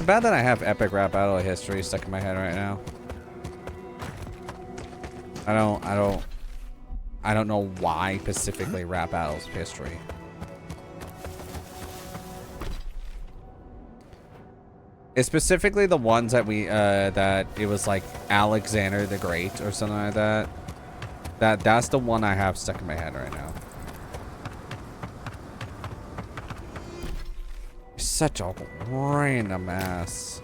bad that I have epic rap battle history stuck in my head right now. I don't know why specifically rap battles history. It's specifically the ones that we that it was like Alexander the Great or something like that. That's the one I have stuck in my head right now. Such a random ass.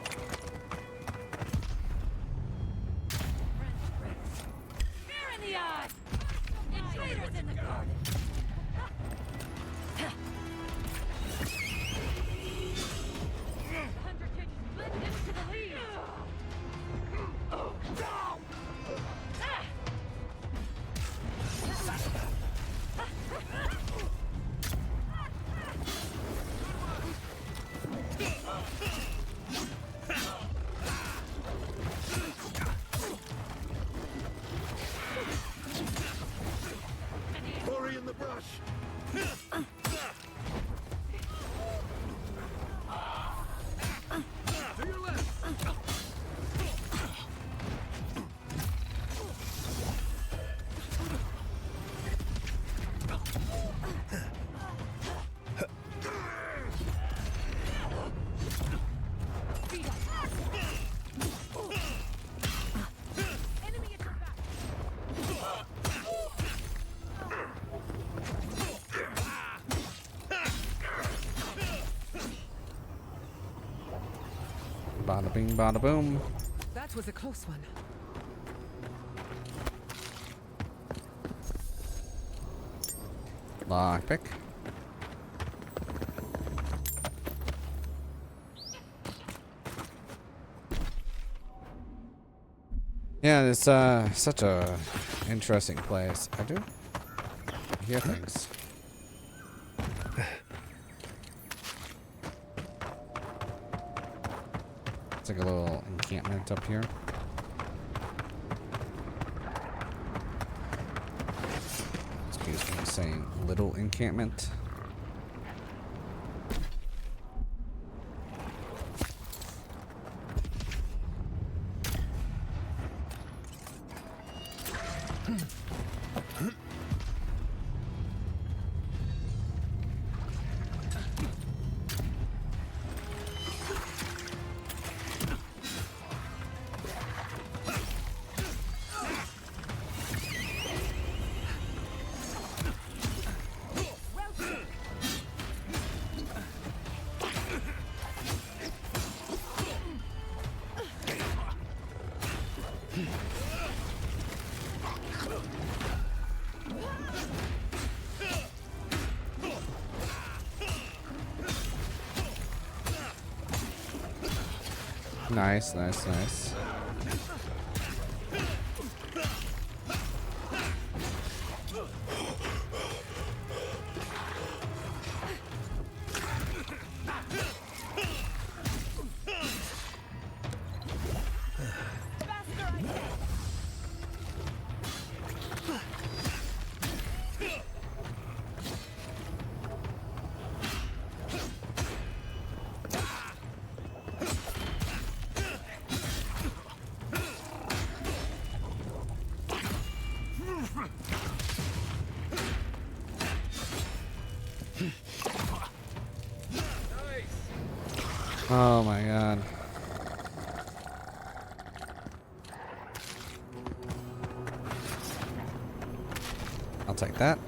Bada bing, bada boom. That was a close one. Lockpick. Yeah, it's such a interesting place. I do hear things. It's like a little encampment up here. Excuse me, saying little encampment. Nice, nice, nice. Oh my god. I'll take that.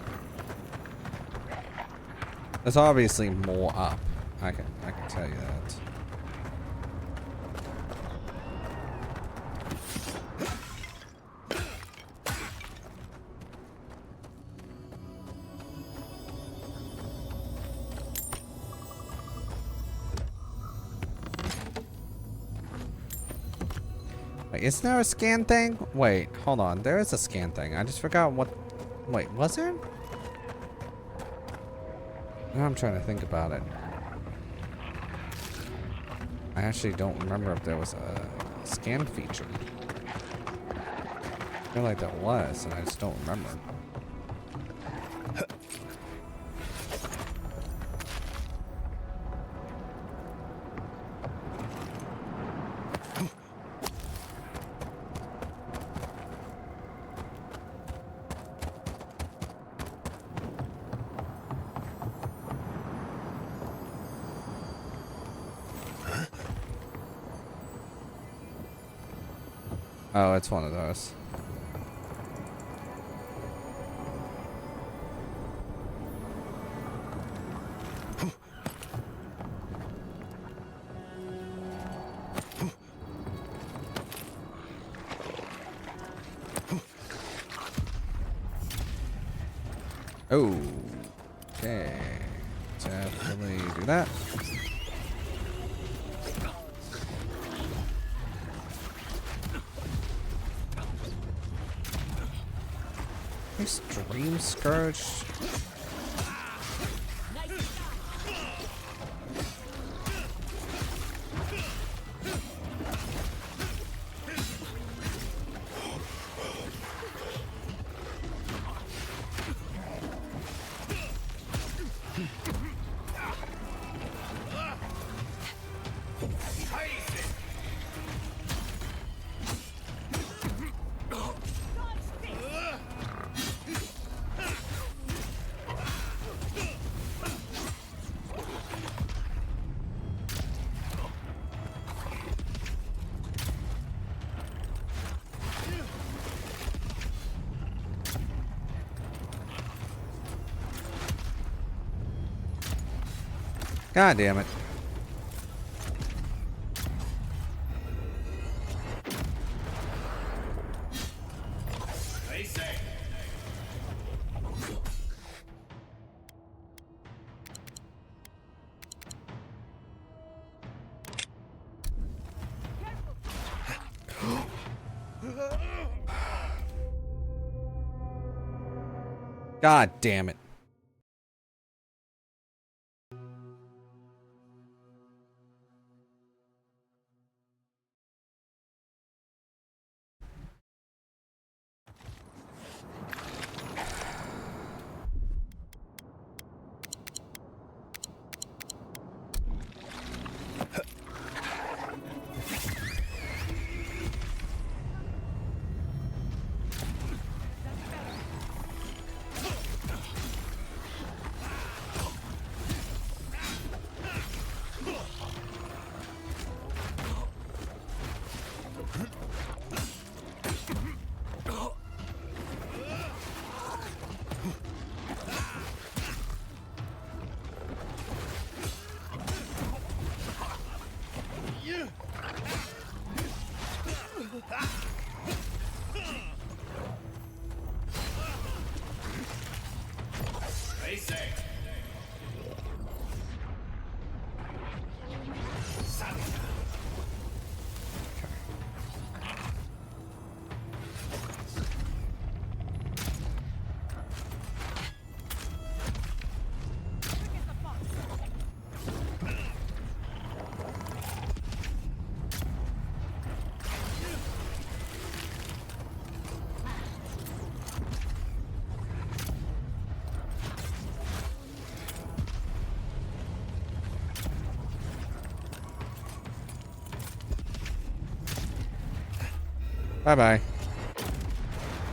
There's obviously more up. I can tell you that. Isn't there a scan thing? Wait, hold on. There is a scan thing. I just forgot what... Wait, was there? Now I'm trying to think about it. I actually don't remember if there was a scan feature. I feel like there was, and I just don't remember. Oh, it's one of those. Oh, okay. Definitely do that. Extreme Scourge. God damn it. God damn it. Bye-bye.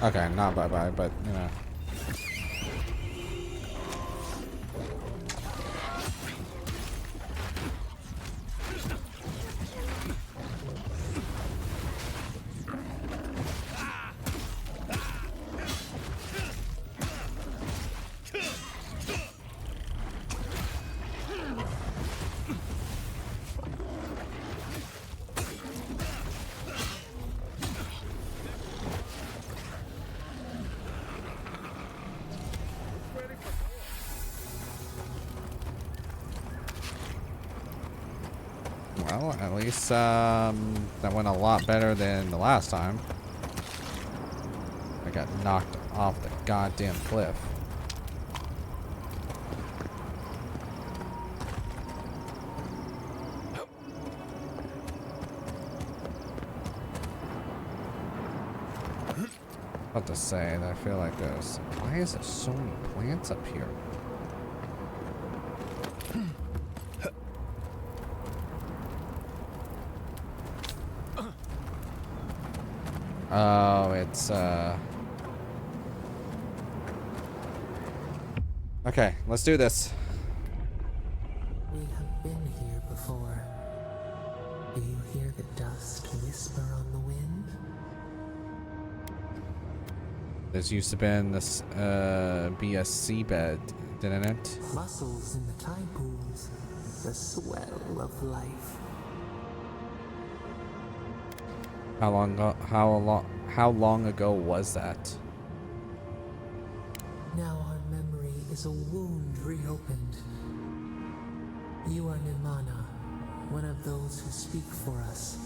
Okay, not bye-bye, but, you know. Well, at least that went a lot better than the last time. I got knocked off the goddamn cliff. What to say? I feel like there's. Why is there so many plants up here? Oh, it's okay, let's do this. We have been here before. Do you hear the dust whisper on the wind? This used to be a seabed, didn't it? Mussels in the tide pools, the swell of life. How long ago was that? Now our memory is a wound reopened. You are Nimana, one of those who speak for us.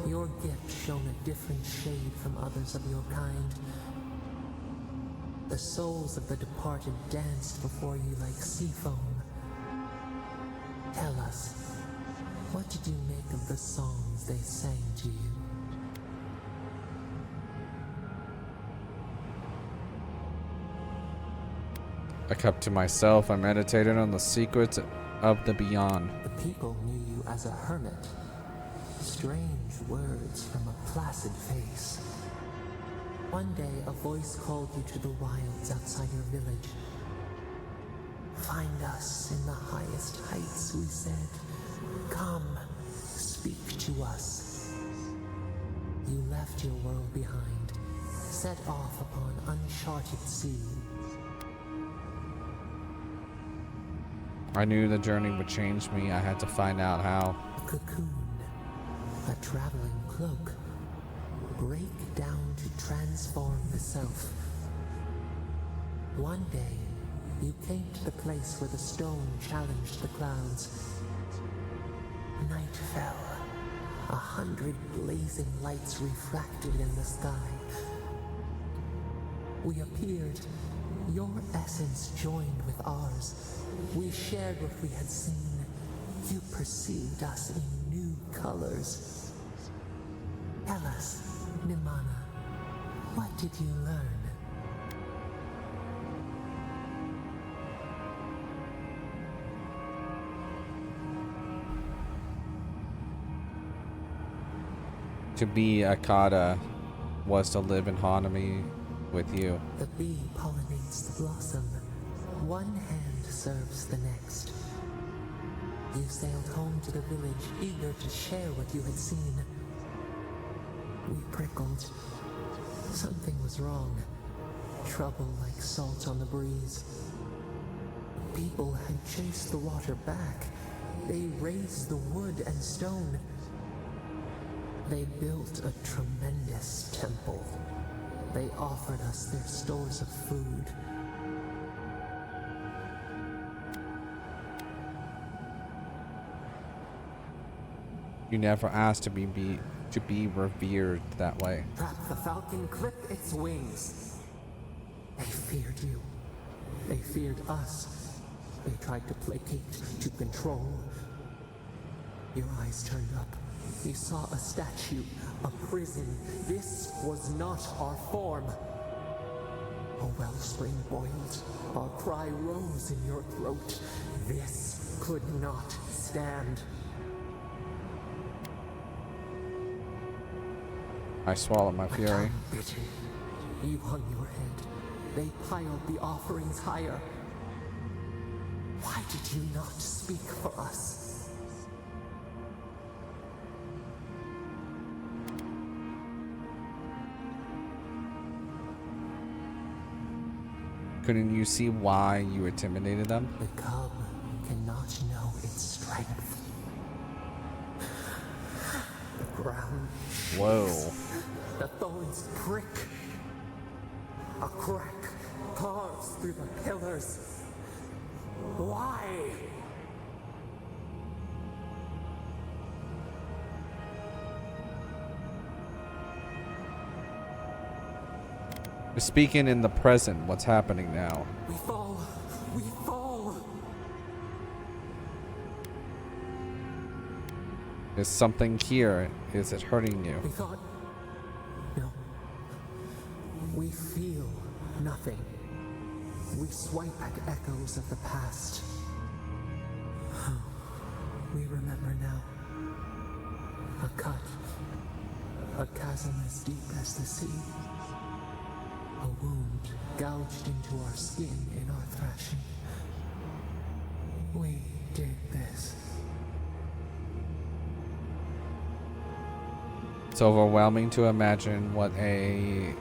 Your gift shone a different shade from others of your kind. The souls of the departed danced before you like sea foam. Tell us, what did you make of the songs they sang to you? I kept to myself. I meditated on the secrets of the beyond. The people knew you as a hermit. Strange words from a placid face. One day, a voice called you to the wilds outside your village. Find us in the highest heights, we said. Come, speak to us. You left your world behind, set off upon uncharted sea. I knew the journey would change me. I had to find out how. A cocoon, a traveling cloak. Break down to transform the self. One day, you came to the place where the stone challenged the clouds. Night fell. 100 blazing lights refracted in the sky. We appeared. Your essence joined with ours. We shared what we had seen. You perceived us in new colors. Tell us, Nimana, what did you learn? To be Akata was to live in harmony with you. The bee pollinates the blossom. One hand serves the next. You sailed home to the village, eager to share what you had seen. We prickled. Something was wrong. Trouble like salt on the breeze. People had chased the water back. They raised the wood and stone. They built a tremendous temple. They offered us their stores of food. You never asked to be revered that way. Perhaps the falcon clipped its wings. They feared you. They feared us. They tried to placate, to control. Your eyes turned up. You saw a statue, a prison. This was not our form. A wellspring boiled. Our cry rose in your throat. This could not stand. I swallowed my fury. Bitter. You hung your head. They piled the offerings higher. Why did you not speak for us? Couldn't you see why you intimidated them? The cub cannot know its strength. The ground. Whoa. The thorns prick. A crack carves through the pillars. Why? You're speaking in the present. What's happening now? We fall. We fall. Is something here? Is it hurting you? We thought. No. We feel nothing. We swipe at echoes of the past. We remember now. A cut. A chasm as deep as the sea. A wound gouged into our skin in our thrashing. We did this. It's overwhelming to imagine what a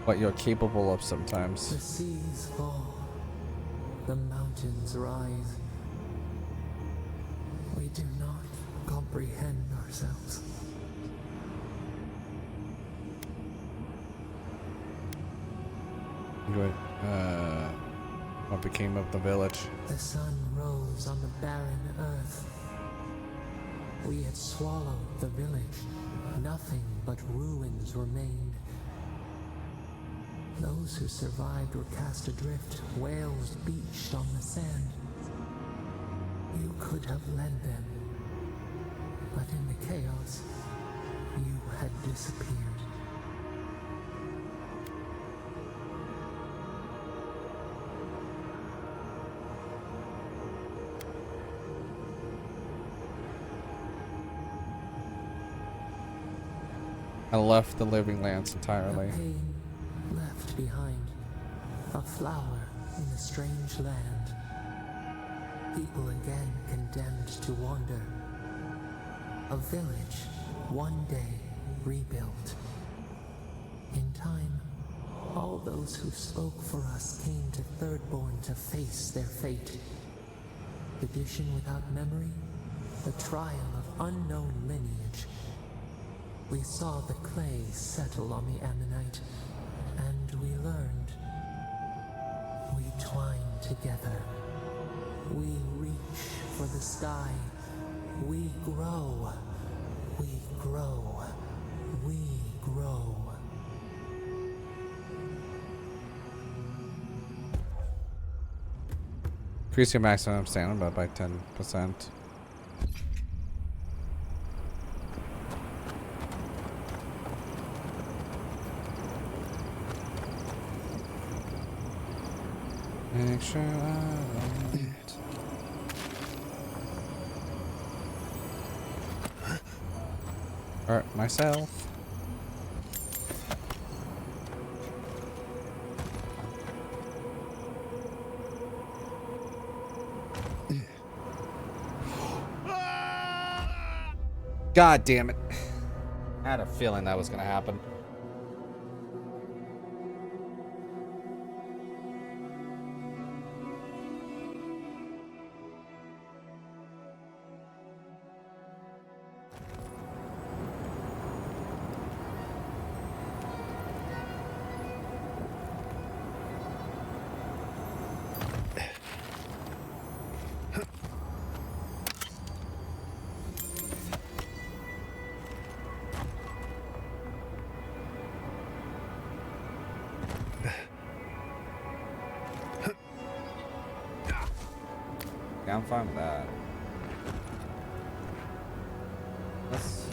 what you're capable of The sometimes. seas fall, the mountains rise. We do not comprehend ourselves. Good. What became of the village? The sun rose on the barren earth. We had swallowed the village. Nothing but ruins remained. Those who survived were cast adrift, whales beached on the sand. You could have led them, but in the chaos, you had disappeared. I left the living lands entirely. A pain left behind, a flower in a strange land. People again condemned to wander. A village, one day rebuilt. In time, all those who spoke for us came to Thirdborn to face their fate. Tradition without memory, the trial of unknown lineage. We saw the clay settle on the ammonite, and we learned. We twine together. We reach for the sky. We grow. We grow. We grow. Increase your maximum stamina by 10%. Make sure I don't hurt myself. God damn it. I had a feeling that was gonna happen. Yeah, I'm fine with that. Let's...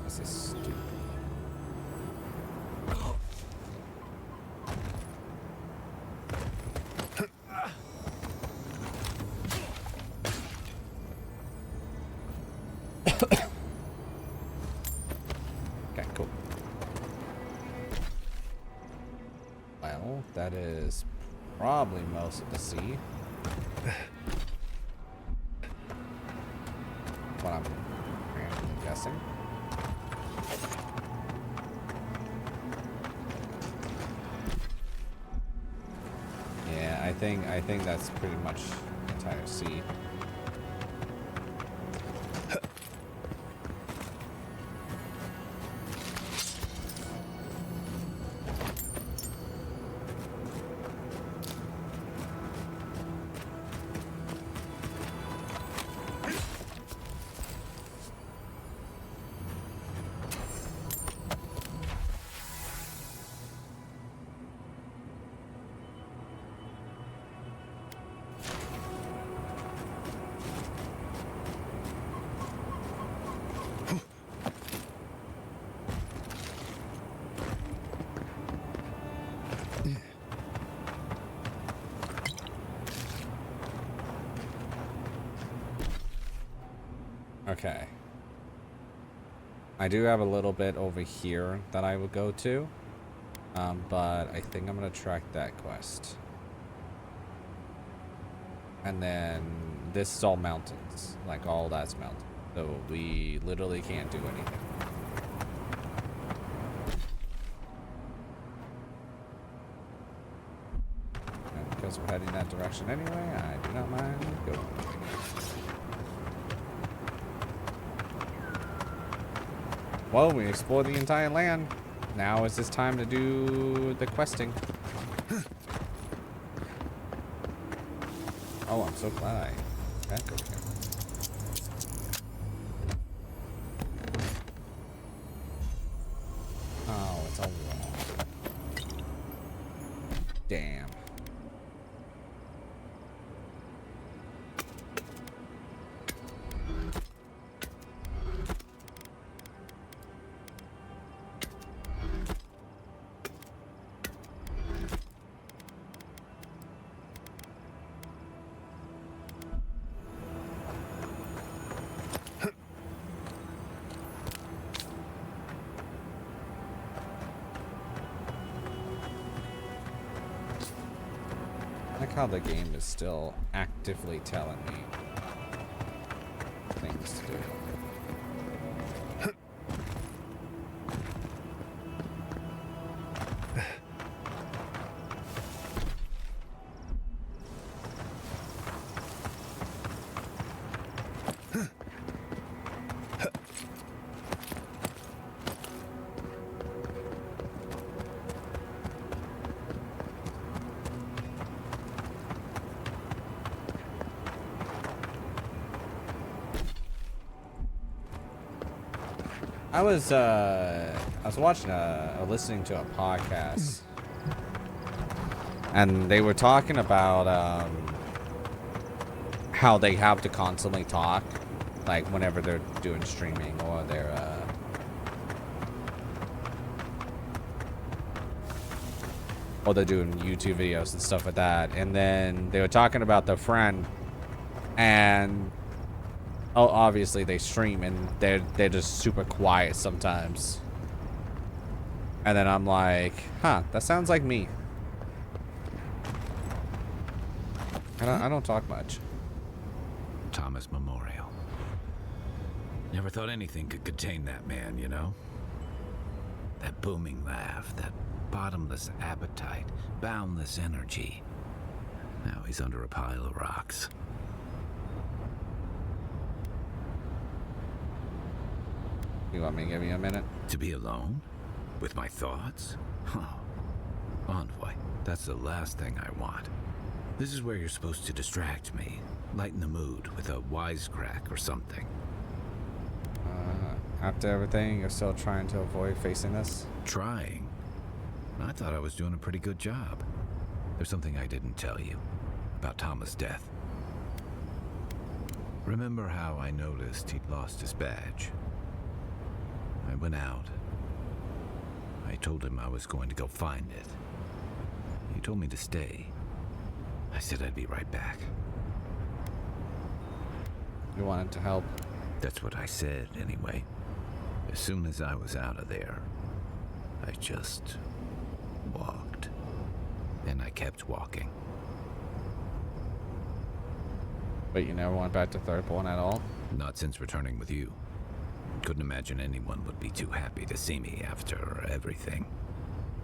This is stupid. Okay, cool. Well, that is probably most of the sea. What I'm randomly guessing. Yeah, I think that's pretty much the entire sea. Okay. I do have a little bit over here that I would go to. But I think I'm gonna track that quest. And then this is all mountains. Like all that's mountain. So we literally can't do anything. And because we're heading that direction anyway, I do not mind going. Well, we explored the entire land. Now is this time to do the questing. Oh, I'm so glad I got good here. Oh, it's all wrong. Damn. I like how the game is still actively telling me things to do. I was watching listening to a podcast, and they were talking about how they have to constantly talk, like whenever they're doing streaming or they're doing YouTube videos and stuff like that. And then they were talking about their friend, and oh, obviously they stream and they're just super quiet sometimes. And then I'm like, huh, that sounds like me. I don't talk much. Thomas Memorial. Never thought anything could contain that man, you know? That booming laugh, that bottomless appetite, boundless energy. Now he's under a pile of rocks. You want me to give you a minute? To be alone? With my thoughts? Oh, Envoy, that's the last thing I want. This is where you're supposed to distract me, lighten the mood with a wisecrack or something. After everything, you're still trying to avoid facing this? Trying? I thought I was doing a pretty good job. There's something I didn't tell you about Thomas' death. Remember how I noticed he'd lost his badge? I went out. I told him I was going to go find it. He told me to stay. I said I'd be right back. You wanted to help? That's what I said, anyway. As soon as I was out of there, I just walked. And I kept walking. But you never went back to Third-Born at all? Not since returning with you. Couldn't imagine anyone would be too happy to see me after everything.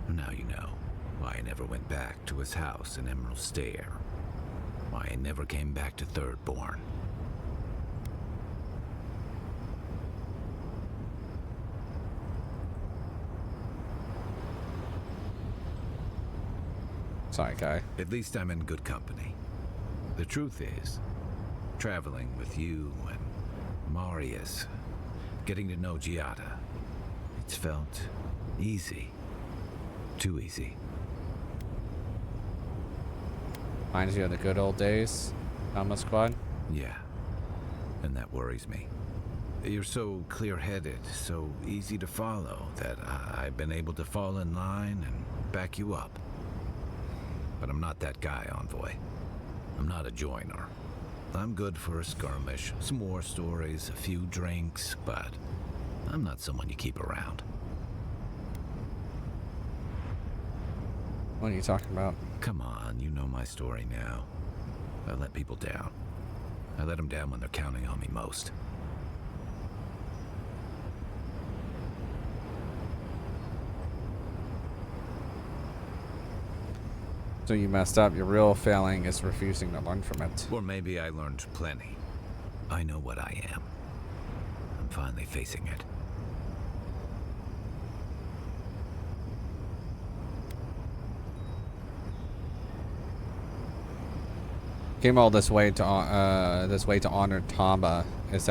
Now you know why I never went back to his house in Emerald Stair. Why I never came back to Third-Born. Sorry, Kai. At least I'm in good company. The truth is, traveling with you and Marius, getting to know Giada, it's felt easy. Too easy. Reminds you of the good old days, Alma Squad? Yeah, and that worries me. You're so clear-headed, so easy to follow, that I've been able to fall in line and back you up. But I'm not that guy, Envoy. I'm not a joiner. I'm good for a skirmish, some war stories, a few drinks, but I'm not someone you keep around. What are you talking about? Come on, you know my story now. I let people down. I let them down when they're counting on me most. So you messed up. Your real failing is refusing to learn from it. Or maybe I learned plenty. I know what I am. I'm finally facing it. Came all this way to honor Tamba. Is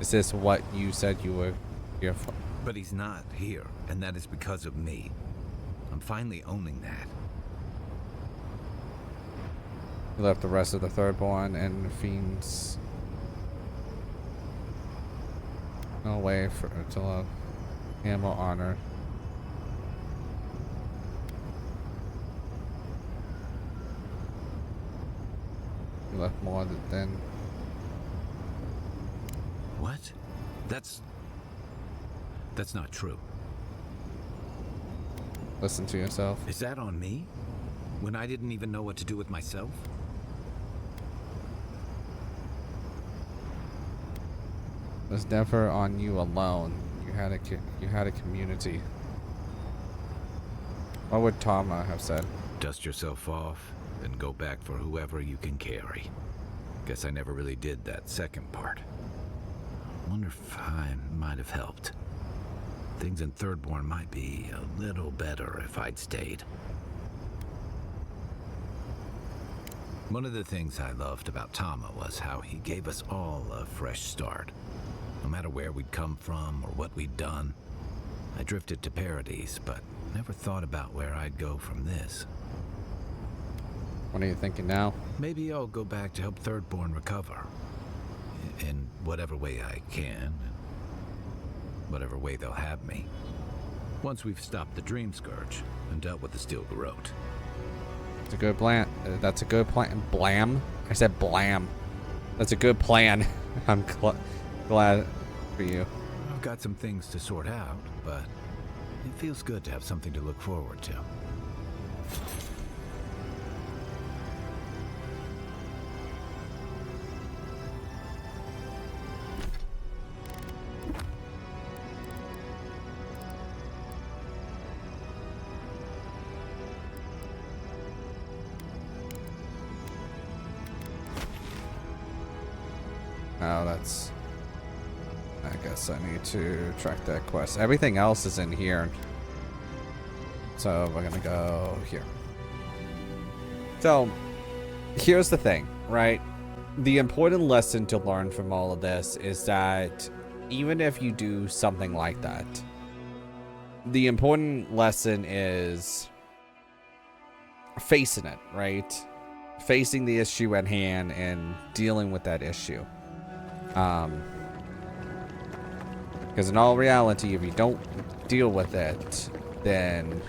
this what you said you were here for? But he's not here, and that is because of me. I'm finally owning that. You left the rest of the Thirdborn and Fiends no way for to love him or honor. You left more than. What? That's not true. Listen to yourself. Is that on me? When I didn't even know what to do with myself? It was never on you alone. You had a community. What would Tama have said? Dust yourself off, then go back for whoever you can carry. Guess I never really did that second part. Wonder if I might have helped. Things in Thirdborn might be a little better if I'd stayed. One of the things I loved about Tama was how he gave us all a fresh start. No matter where we'd come from or what we'd done. I drifted to Paradise, but never thought about where I'd go from this. What are you thinking now? Maybe I'll go back to help Thirdborn recover. In whatever way I can. Whatever way they'll have me. Once we've stopped the Dream Scourge and dealt with the Steel Garrote. It's a good plan. That's a good plan. Blam? I said blam. That's a good plan. I'm glad for you. I've got some things to sort out, but it feels good to have something to look forward to. Oh, that's... I guess I need to track that quest. Everything else is in here. So we're gonna go here. So, here's the thing, right? The important lesson to learn from all of this is that even if you do something like that, the important lesson is facing it, right? Facing the issue at hand and dealing with that issue. Because in all reality, if you don't deal with it, then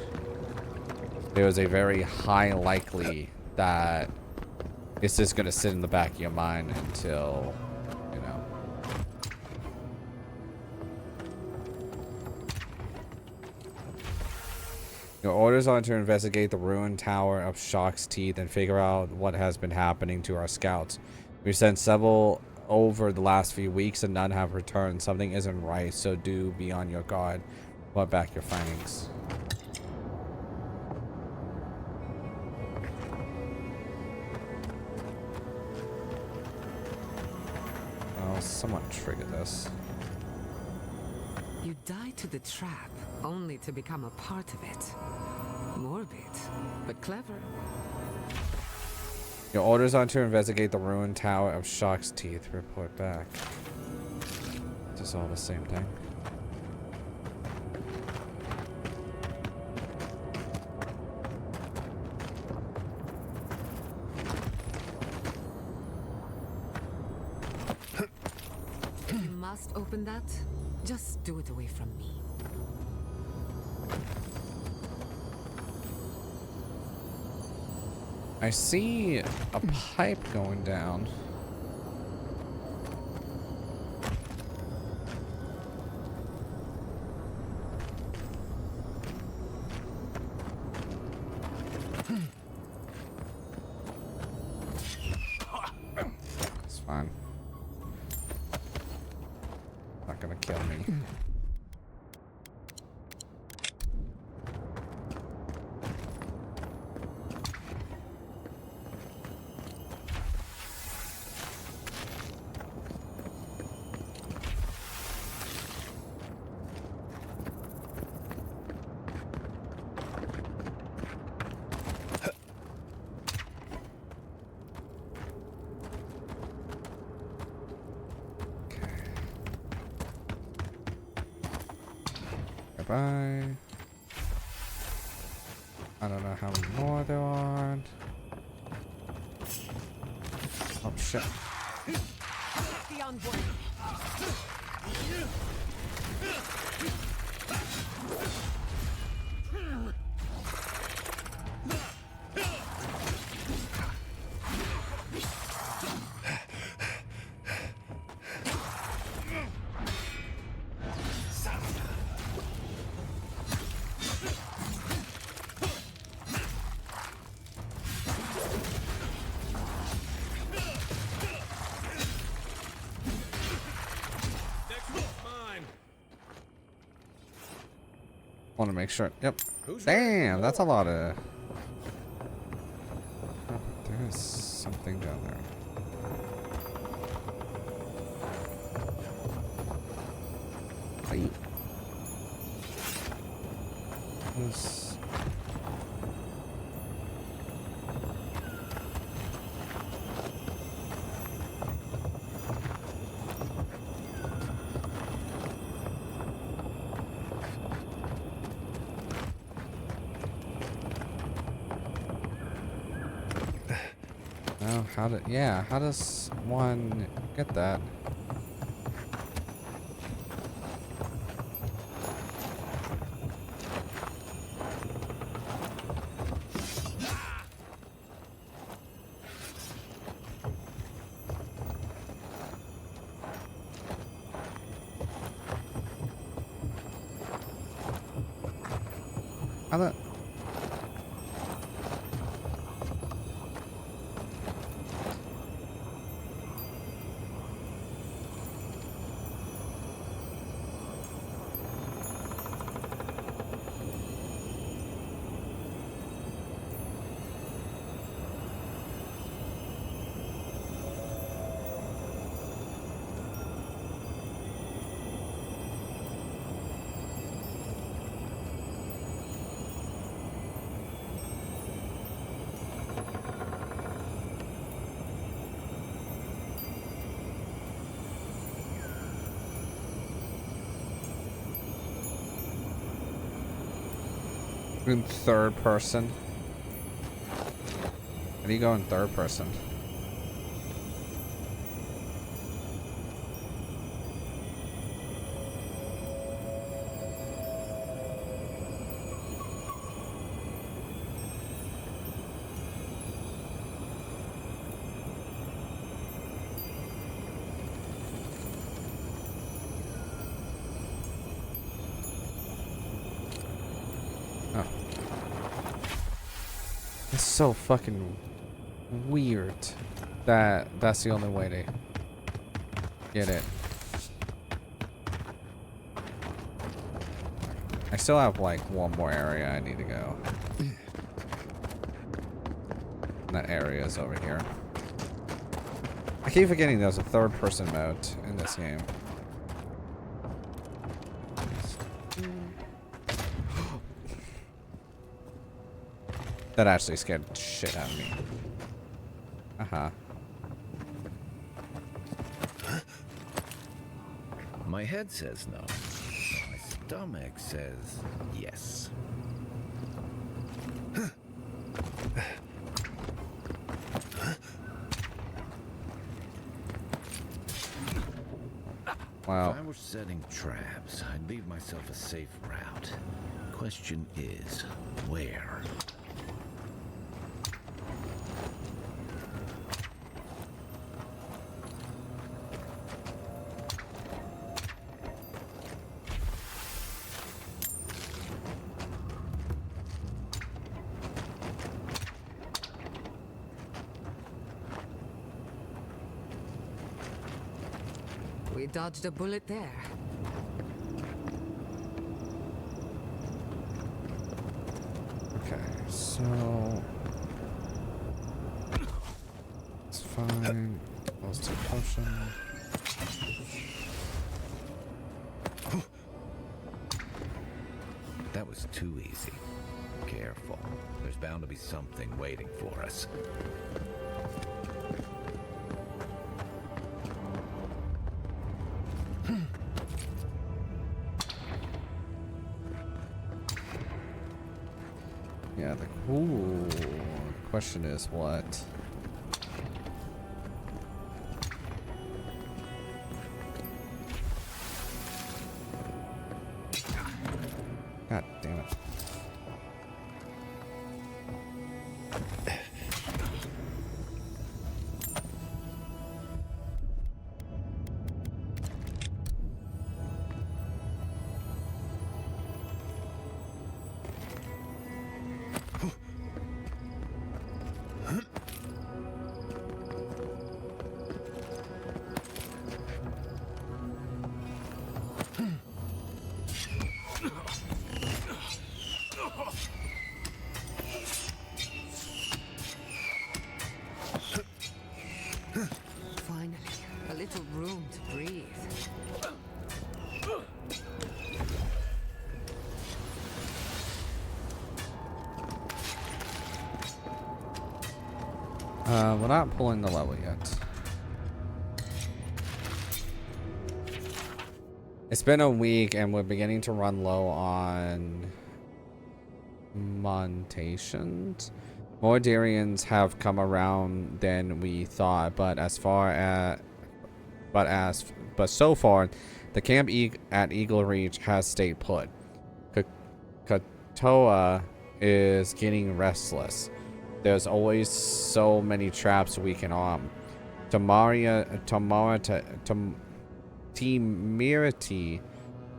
there's a very high likely that it's just going to sit in the back of your mind until, you know. Your orders are to investigate the ruined Tower of Shock's Teeth and figure out what has been happening to our scouts. We've sent several over the last few weeks and none have returned. Something isn't right, so do be on your guard. Report back your findings. Oh, someone triggered this. You die to the trap, only to become a part of it. Morbid, but clever. Your orders are to investigate the ruined Tower of Shock's Teeth. Report back. Is this all the same thing? You must open that. Just do it away from me. I see a pipe going down. kill me. Bye. I don't know how many more there are. Oh shit. The envoy. Want to make sure. Yep. Damn, that's a lot of. Oh, there is something down there. Hey. This. Oh, how does one get that? How the... In third person. How do you go in third person? It's so fucking weird that that's the only way to get it. I still have like one more area I need to go. And that area is over here. I keep forgetting there's a third person mode in this game. That actually scared the shit out of me. Uh-huh. My head says no. My stomach says yes. Wow. If I were setting traps, I'd leave myself a safe route. Question is, where? We dodged a bullet there. So it's fine. Close to potion. That was too easy. Careful. There's bound to be something waiting for us. Yeah, the ooh, question is what? God damn it. Finally, a little room to breathe. We're not pulling the level yet. It's been a week and we're beginning to run low on montations. More Darians have come around than we thought, but so far, the camp at Eagle Reach has stayed put. Katoa is getting restless. There's always so many traps we can arm. Temerity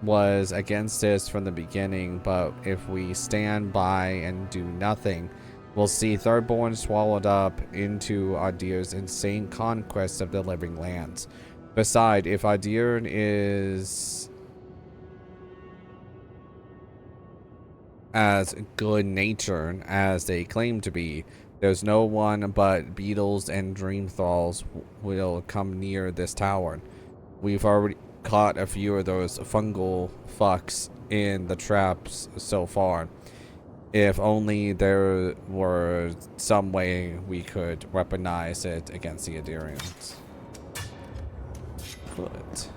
was against this from the beginning, but if we stand by and do nothing, we'll see Thirdborn swallowed up into Adir's insane conquest of the living lands. Besides, if Adir is as good-natured as they claim to be, there's no one but beetles and dream thralls will come near this tower. We've already caught a few of those fungal fucks in the traps so far. If only there were some way we could weaponize it against the Adirians. But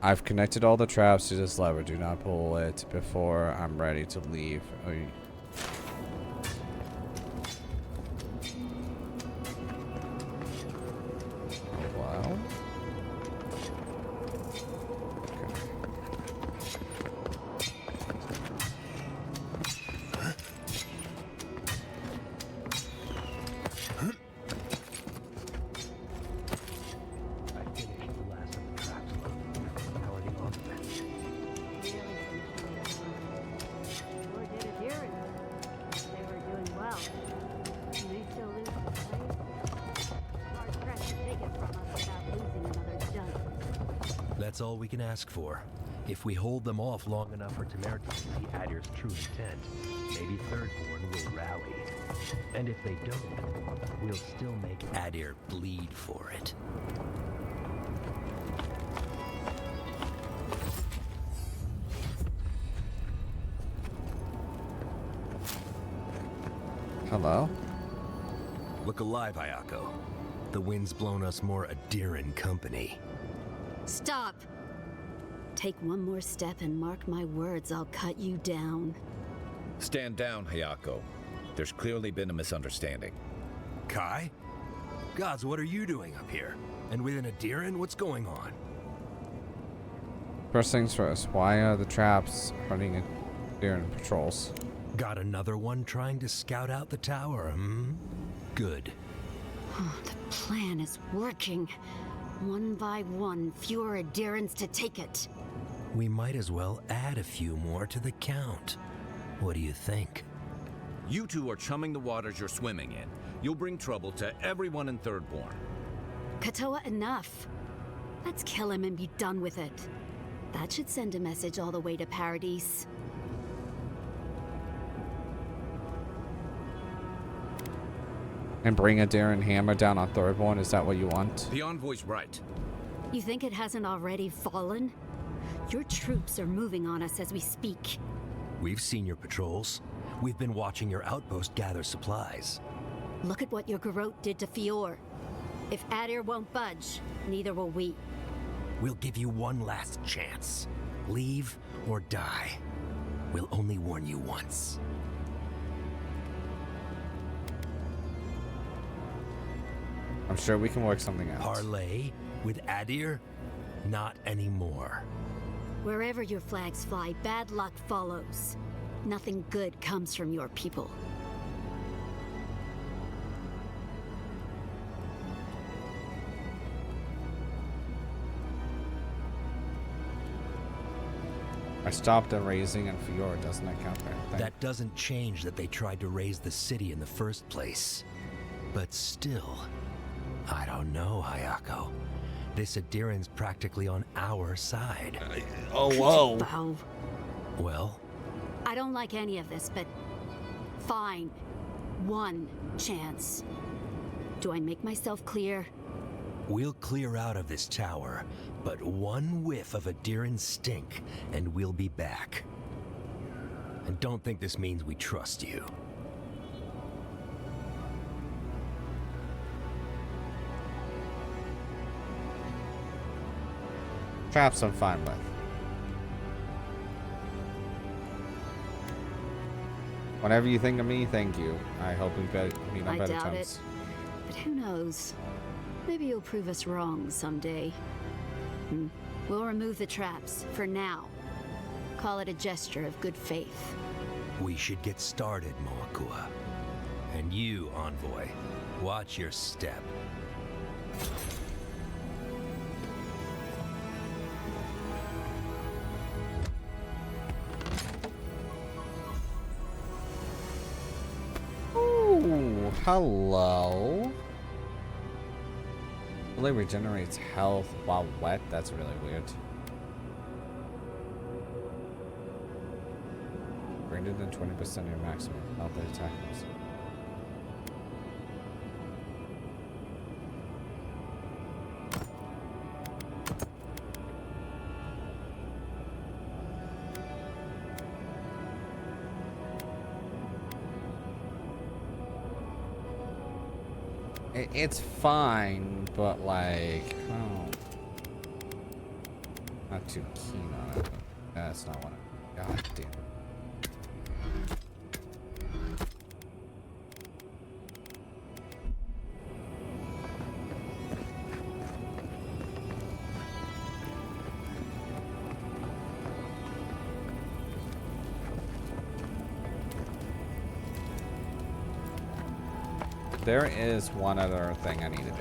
I've connected all the traps to this lever. Do not pull it before I'm ready to leave. Wow. That's all we can ask for. If we hold them off long enough for Temerity to see Adir's true intent, maybe Thirdborn will rally. And if they don't, we'll still make Adir bleed for it. Hello? Look alive, Ayako. The wind's blown us more Adiran company. Stop! Take one more step and mark my words, I'll cut you down. Stand down, Hayako. There's clearly been a misunderstanding. Kai? Gods, what are you doing up here? And with an Adiran, what's going on? First things first, why are the traps running Adiran patrols? Got another one trying to scout out the tower, hmm? Good. The plan is working. One by one, fewer Adirans to take it. We might as well add a few more to the count. What do you think? You two are chumming the waters you're swimming in. You'll bring trouble to everyone in Thirdborn. Katoa, enough. Let's kill him and be done with it. That should send a message all the way to Paradise. And bring a Darren hammer down on Thorborn? Is that what you want? The envoy's right. You think it hasn't already fallen? Your troops are moving on us as we speak. We've seen your patrols. We've been watching your outpost gather supplies. Look at what your Garrote did to Fior. If Adir won't budge, neither will we. We'll give you one last chance. Leave or die. We'll only warn you once. I'm sure we can work something out. Parlay with Adir? Not anymore. Wherever your flags fly, bad luck follows. Nothing good comes from your people. I stopped the raising and Fiora, doesn't that count? That doesn't change that they tried to raise the city in the first place. But still, I don't know, Hayako. This Adiran's practically on our side. Oh, whoa. Bow. Well? I don't like any of this, but fine. One chance. Do I make myself clear? We'll clear out of this tower, but one whiff of Adiran stink, and we'll be back. And don't think this means we trust you. Traps I'm fine with. Whenever you think of me, thank you. I hope we meet on I better doubt terms. it. But who knows? Maybe you'll prove us wrong someday. We'll remove the traps, for now. Call it a gesture of good faith. We should get started, Moakua. And you, Envoy, watch your step. Ooh, hello. Really regenerates health while wet. That's really weird. Greater than 20% of your maximum health attackers. It's fine, but like, oh, not too keen on it. That's not what I. God damn. There is one other thing I need to do.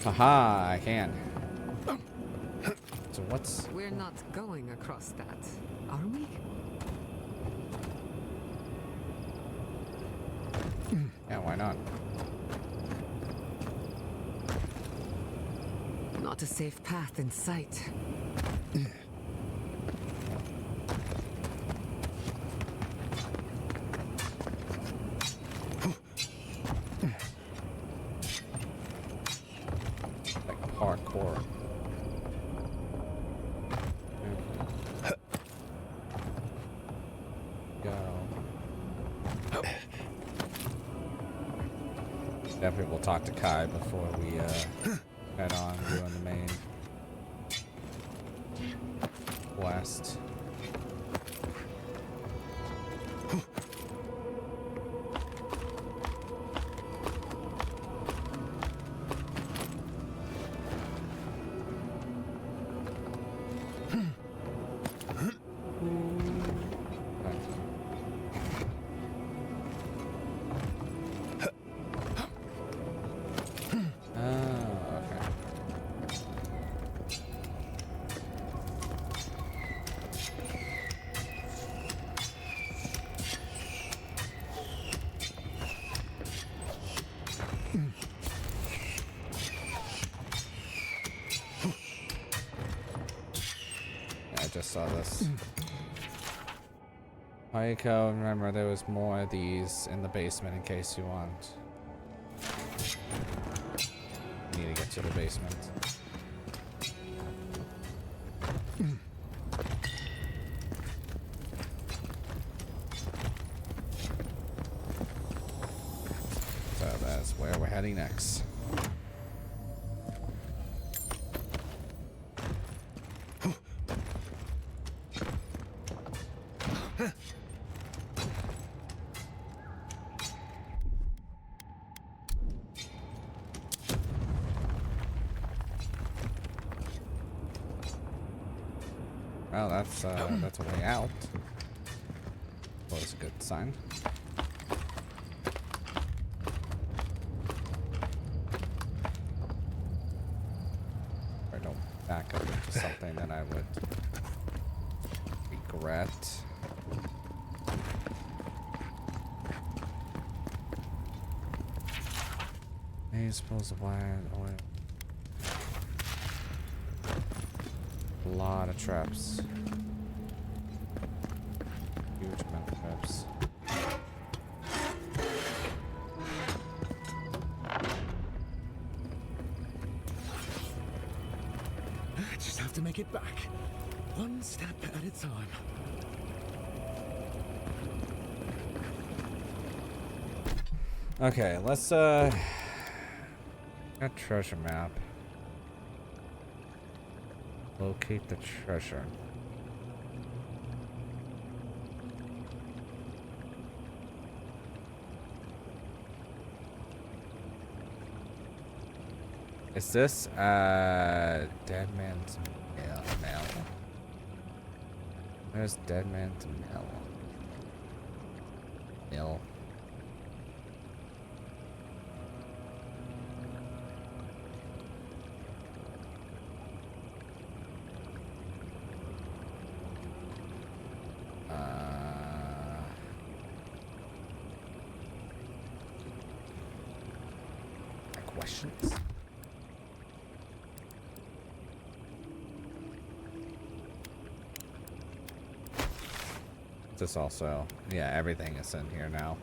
Haha, I can. So what's... We're not going across that, are we? Yeah, why not? Not a safe path in sight. Like parkour. Definitely we'll talk to Kai before we head on doing the main quest. just saw this. Aiko, remember there was more of these in the basement in case you want. Need to get to the basement. So that's where we're heading next. Well, that's a way out. Well, that's a good sign. I don't back up into something that I would regret. I suppose the wire oil. A lot of traps. Huge amount of traps. I just have to make it back. One step at a time. Okay, let's got treasure map. Locate the treasure. Is this Dead Man's Mill? Where's Dead Man's Mill? Questions? This also, yeah, everything is in here now.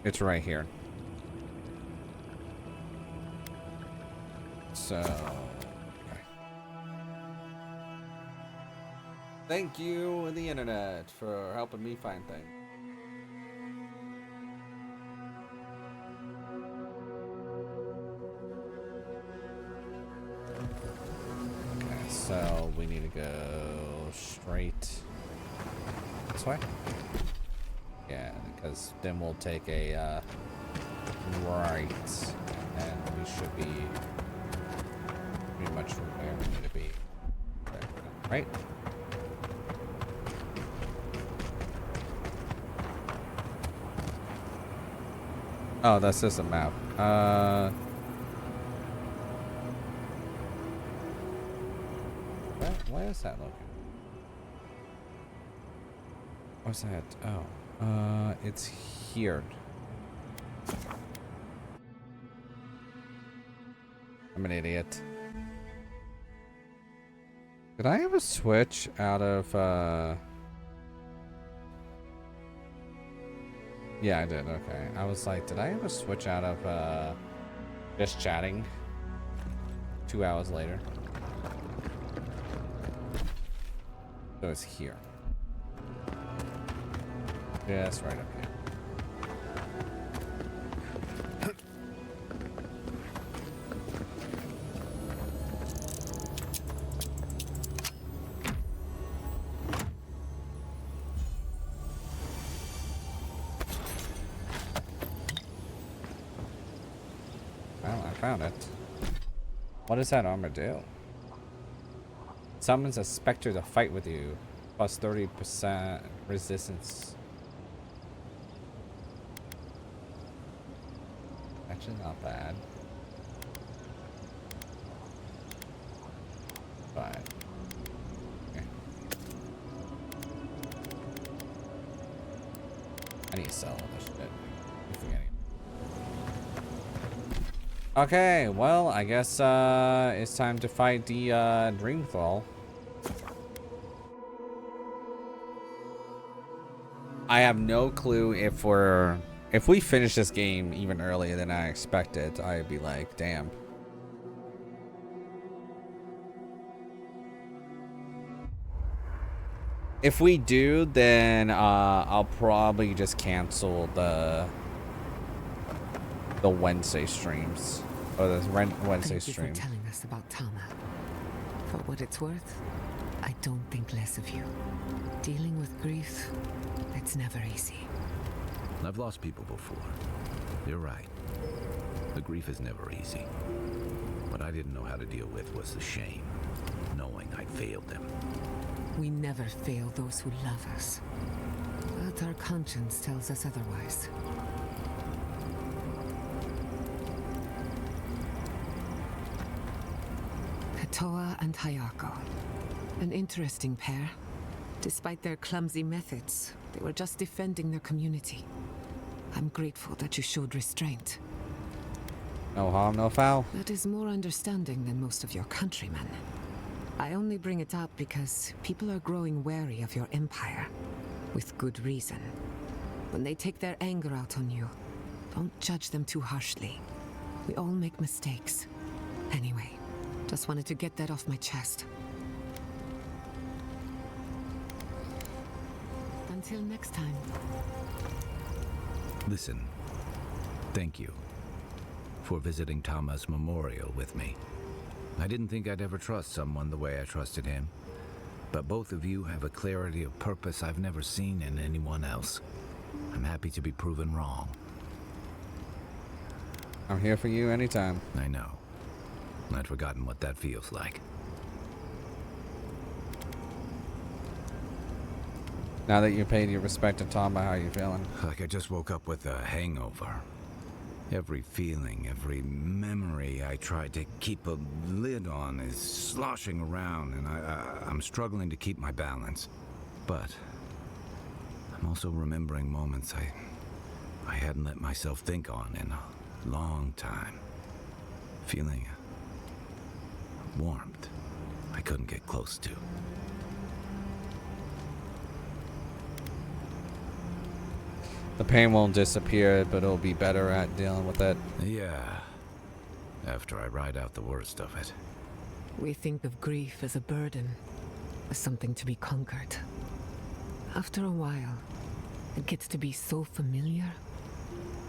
It's right here. So, okay. Thank you, the internet, for helping me find things. Okay, so we need to go straight this way. Yeah, because then we'll take a right, and we should be pretty much where we need to be. There, right? Oh, that's just a map. Why is that looking? What's that? Oh. It's here. I'm an idiot. Did I ever switch out of, Yeah, I did, okay. I was like, did I ever switch out of, just chatting 2 hours later? So it's here. Just right up here. found it. What does that armor do? Summons a specter to fight with you. Plus 30% resistance. Actually not bad. Fine. Okay. I need to sell all this shit. I'm forgetting. Okay, well, I guess it's time to fight the Dreamfall. I have no clue if we finish this game even earlier than I expected. I'd be like, damn. If we do, then I'll probably just cancel the Wednesday streams or the Wednesday stream. Thank you for telling us about Tama. For what it's worth, I don't think less of you. Dealing with grief, it's never easy. I've lost people before. You're right. The grief is never easy. What I didn't know how to deal with was the shame, knowing I'd failed them. We never fail those who love us. But our conscience tells us otherwise. Katoa and Hayako. An interesting pair. Despite their clumsy methods, they were just defending their community. I'm grateful that you showed restraint. No harm, no foul. That is more understanding than most of your countrymen. I only bring it up because people are growing wary of your empire. With good reason. When they take their anger out on you, don't judge them too harshly. We all make mistakes. Anyway, just wanted to get that off my chest. Until next time. Listen, thank you for visiting Tama's memorial with me. I didn't think I'd ever trust someone the way I trusted him, but both of you have a clarity of purpose I've never seen in anyone else. I'm happy to be proven wrong. I'm here for you anytime. I know. I'd forgotten what that feels like. Now that you paid your respect to Tama, how are you feeling? Like I just woke up with a hangover. Every feeling, every memory I tried to keep a lid on is sloshing around, and I'm struggling to keep my balance. But I'm also remembering moments I hadn't let myself think on in a long time. Feeling a warmth I couldn't get close to. The pain won't disappear, but it'll be better at dealing with it. Yeah, after I ride out the worst of it. We think of grief as a burden, as something to be conquered. After a while, it gets to be so familiar,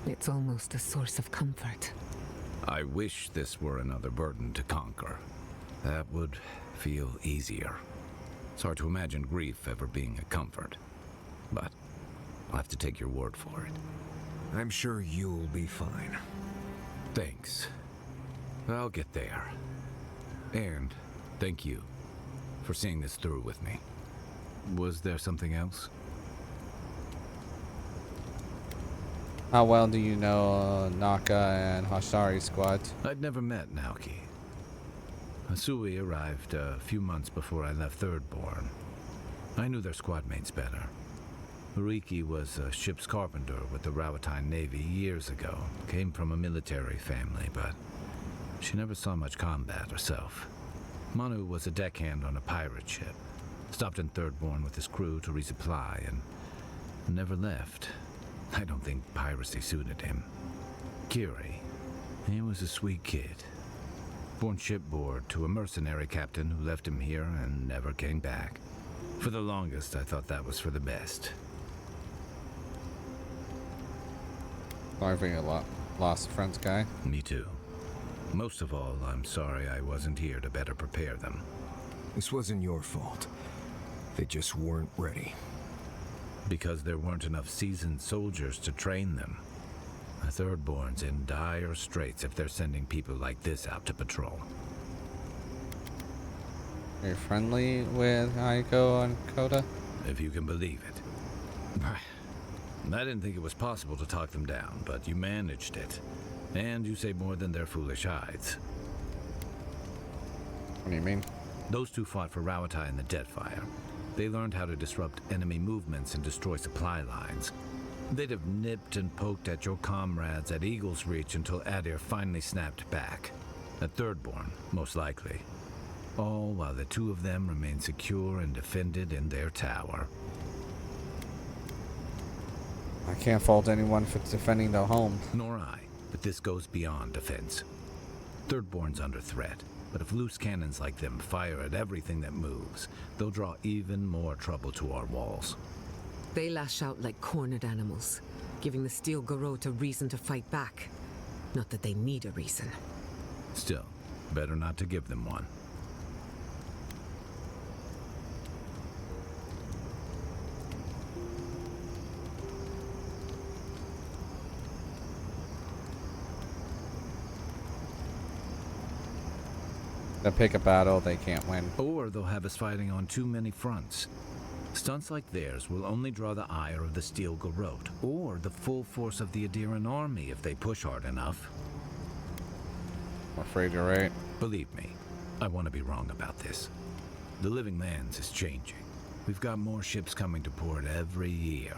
it's almost a source of comfort. I wish this were another burden to conquer. That would feel easier. It's hard to imagine grief ever being a comfort, but I'll have to take your word for it. I'm sure you'll be fine. Thanks. I'll get there. And thank you for seeing this through with me. Was there something else? How well do you know Naka and Hashari squad? I'd never met Naoki. Asui arrived a few months before I left Thirdborn. I knew their squad mates better. Uriki was a ship's carpenter with the Rawatine Navy years ago. Came from a military family, but she never saw much combat herself. Manu was a deckhand on a pirate ship. Stopped in Thirdborn with his crew to resupply and never left. I don't think piracy suited him. Kiri, he was a sweet kid. Born shipboard to a mercenary captain who left him here and never came back. For the longest, I thought that was for the best. Sorry for you lost friends, guy. Me too. Most of all, I'm sorry I wasn't here to better prepare them. This wasn't your fault. They just weren't ready. Because there weren't enough seasoned soldiers to train them. The Thirdborn's in dire straits if they're sending people like this out to patrol. Are you friendly with Aiko and Koda? If you can believe it. I didn't think it was possible to talk them down, but you managed it. And you say more than their foolish hides. What do you mean? Those two fought for Rubytsu in the Deadfire. They learned how to disrupt enemy movements and destroy supply lines. They'd have nipped and poked at your comrades at Eagle's Reach until Adir finally snapped back. A Thirdborn, most likely. All while the two of them remain secure and defended in their tower. I can't fault anyone for defending their home. Nor I, but this goes beyond defense. Thirdborn's under threat, but if loose cannons like them fire at everything that moves, they'll draw even more trouble to our walls. They lash out like cornered animals, giving the Steel Garrote a reason to fight back. Not that they need a reason. Still, better not to give them one. They pick a battle they can't win. Or they'll have us fighting on too many fronts. Stunts like theirs will only draw the ire of the Steel Garrote, or the full force of the Adiran army if they push hard enough. I'm afraid you're right. Believe me, I want to be wrong about this. The Living Lands is changing. We've got more ships coming to port every year.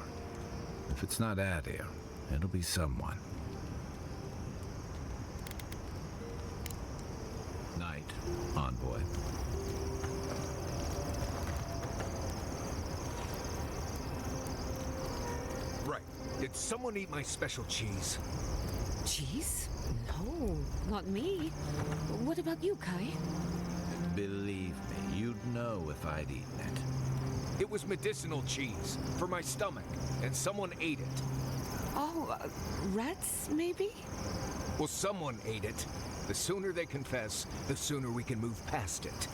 If it's not Adir, it'll be someone. Night, envoy. Right. Did someone eat my special cheese? Cheese? No, not me. What about you, Kai? Believe me, you'd know if I'd eaten it. It was medicinal cheese for my stomach, and someone ate it. Oh, rats, maybe? Well, someone ate it. The sooner they confess, the sooner we can move past it.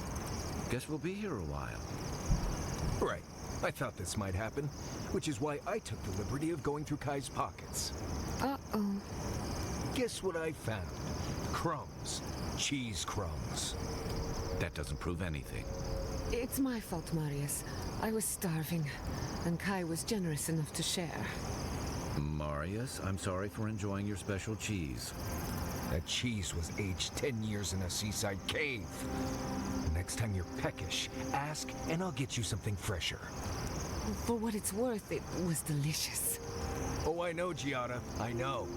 Guess we'll be here a while. Right. I thought this might happen, which is why I took the liberty of going through Kai's pockets. Uh-oh. Guess what I found? Crumbs. Cheese crumbs. That doesn't prove anything. It's my fault, Marius. I was starving, and Kai was generous enough to share. Marius, I'm sorry for enjoying your special cheese. That cheese was aged 10 years in a seaside cave. Next time you're peckish, ask and I'll get you something fresher. For what it's worth, it was delicious. Oh, I know, Giada. I know.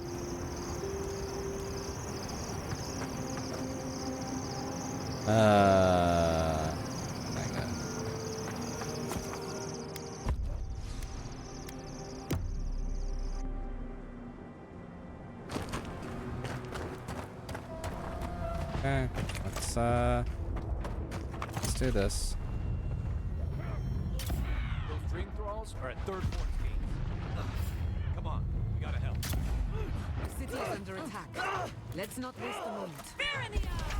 Hang on. Okay, let's do this. Those dream thralls are at Thirdborn's gate. Come on, we gotta help. The city is under attack. Let's not waste a moment. Spear in the eye!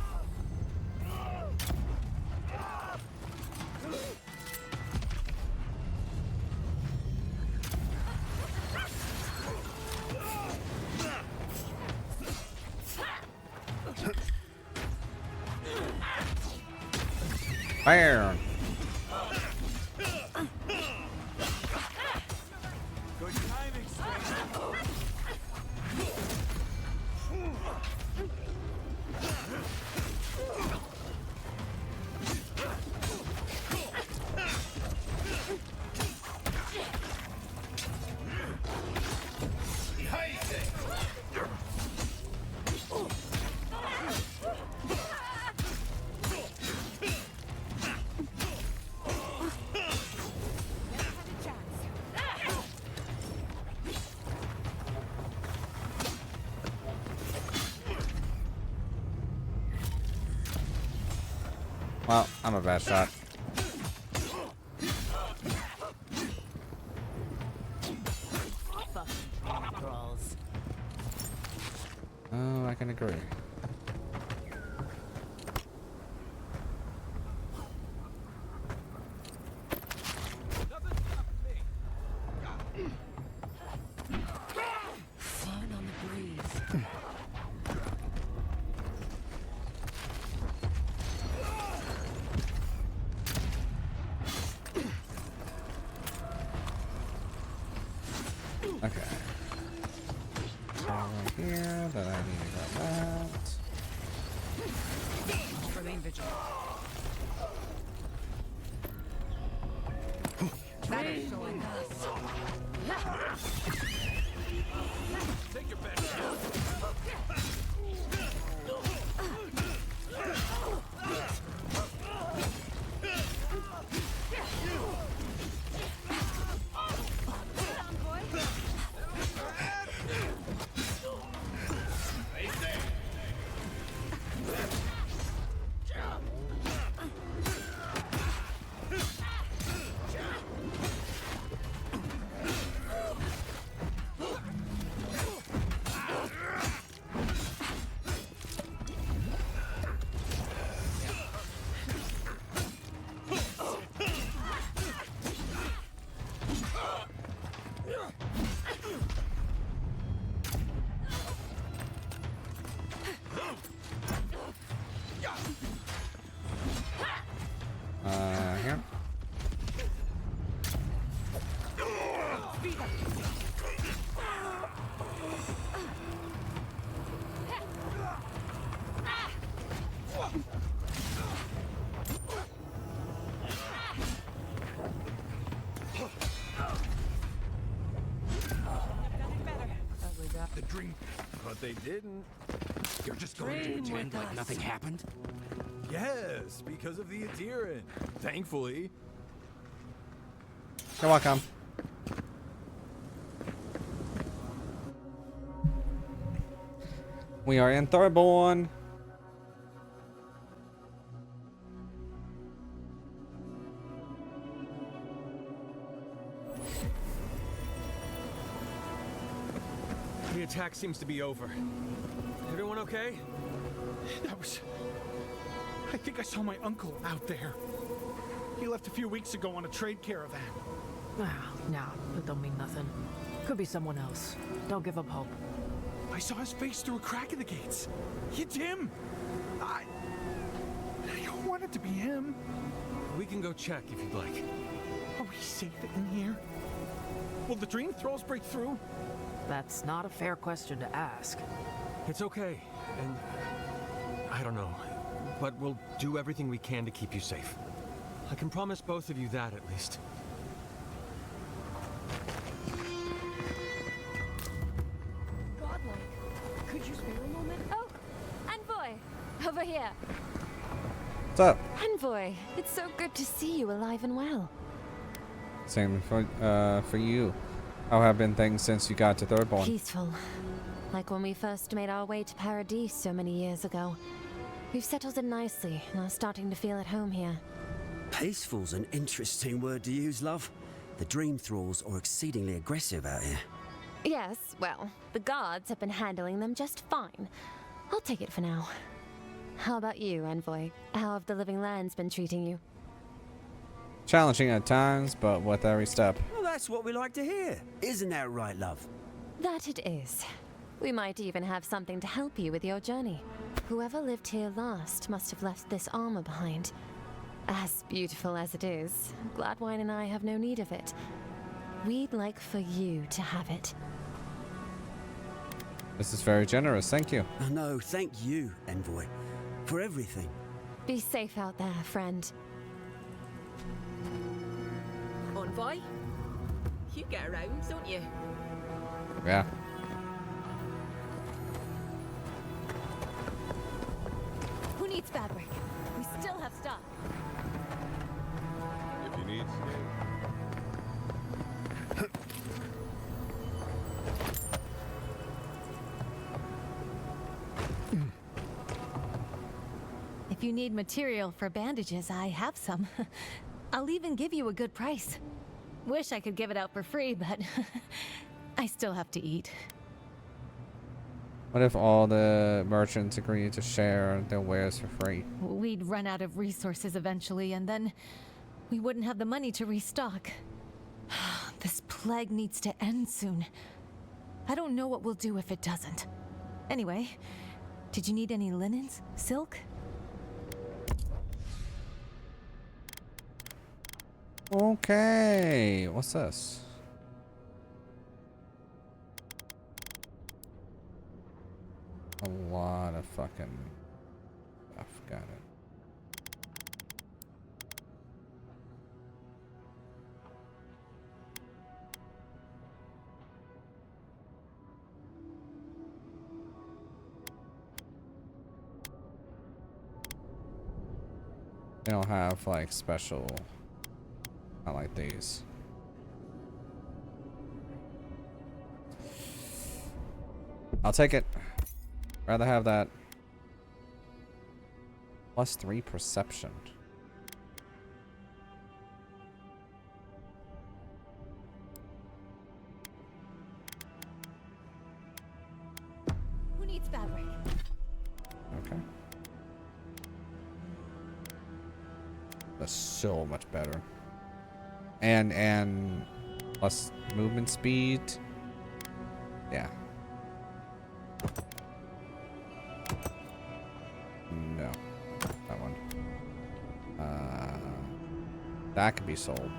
Fire! Good timing, Well, I'm a bad shot. Oh, I can agree. Fun on the breeze. Okay. Right here, that I need to grab that. Remain vigilant. That is showing us. Take your best shot. Here. The dream. But they didn't. You're just going to pretend like nothing happened? Yes, because of the adherent. Thankfully. You're welcome. We are in Thorborn. The attack seems to be over. Everyone okay? That was... I think I saw my uncle out there. He left a few weeks ago on a trade caravan. Ah, no, that don't mean nothing. Could be someone else. Don't give up hope. I saw his face through a crack in the gates. It's him! I wanted to be him. We can go check if you'd like. Are we safe in here? Will the dream throws break through? That's not a fair question to ask. It's okay, and I don't know, but we'll do everything we can to keep you safe. I can promise both of you that, at least. Godlike, could you spare a moment? Oh, Envoy, over here. What's up? Envoy, it's so good to see you alive and well. Same for you. How have been things since you got to Thorborn? Peaceful, like when we first made our way to Paradise so many years ago. We've settled in nicely and are starting to feel at home here. Peaceful's an interesting word to use, love. The dream thralls are exceedingly aggressive out here. Yes, well, the guards have been handling them just fine. I'll take it for now. How about you, Envoy? How have the living lands been treating you? Challenging at times, but with every step. Well, that's what we like to hear. Isn't that right, love? That it is. We might even have something to help you with your journey. Whoever lived here last must have left this armor behind. As beautiful as it is, Gladwine and I have no need of it. We'd like for you to have it. This is very generous, thank you. No, thank you, Envoy, for everything. Be safe out there, friend. Envoy? You get around, don't you? Yeah. Who needs fabric? We still have stock. If you need If you need material for bandages, I have some. I'll even give you a good price. Wish I could give it out for free, but I still have to eat. What if all the merchants agree to share their wares for free? We'd run out of resources eventually, and then we wouldn't have the money to restock. This plague needs to end soon. I don't know what we'll do if it doesn't. Anyway, did you need any linens? Silk? Okay, what's this? a lot of fucking stuff. Got it. They don't have like special, not like these. I'll take it. Rather have that. +3 perception. Who needs fabric? Okay. That's so much better. And plus movement speed. Yeah. No. That one. That could be sold.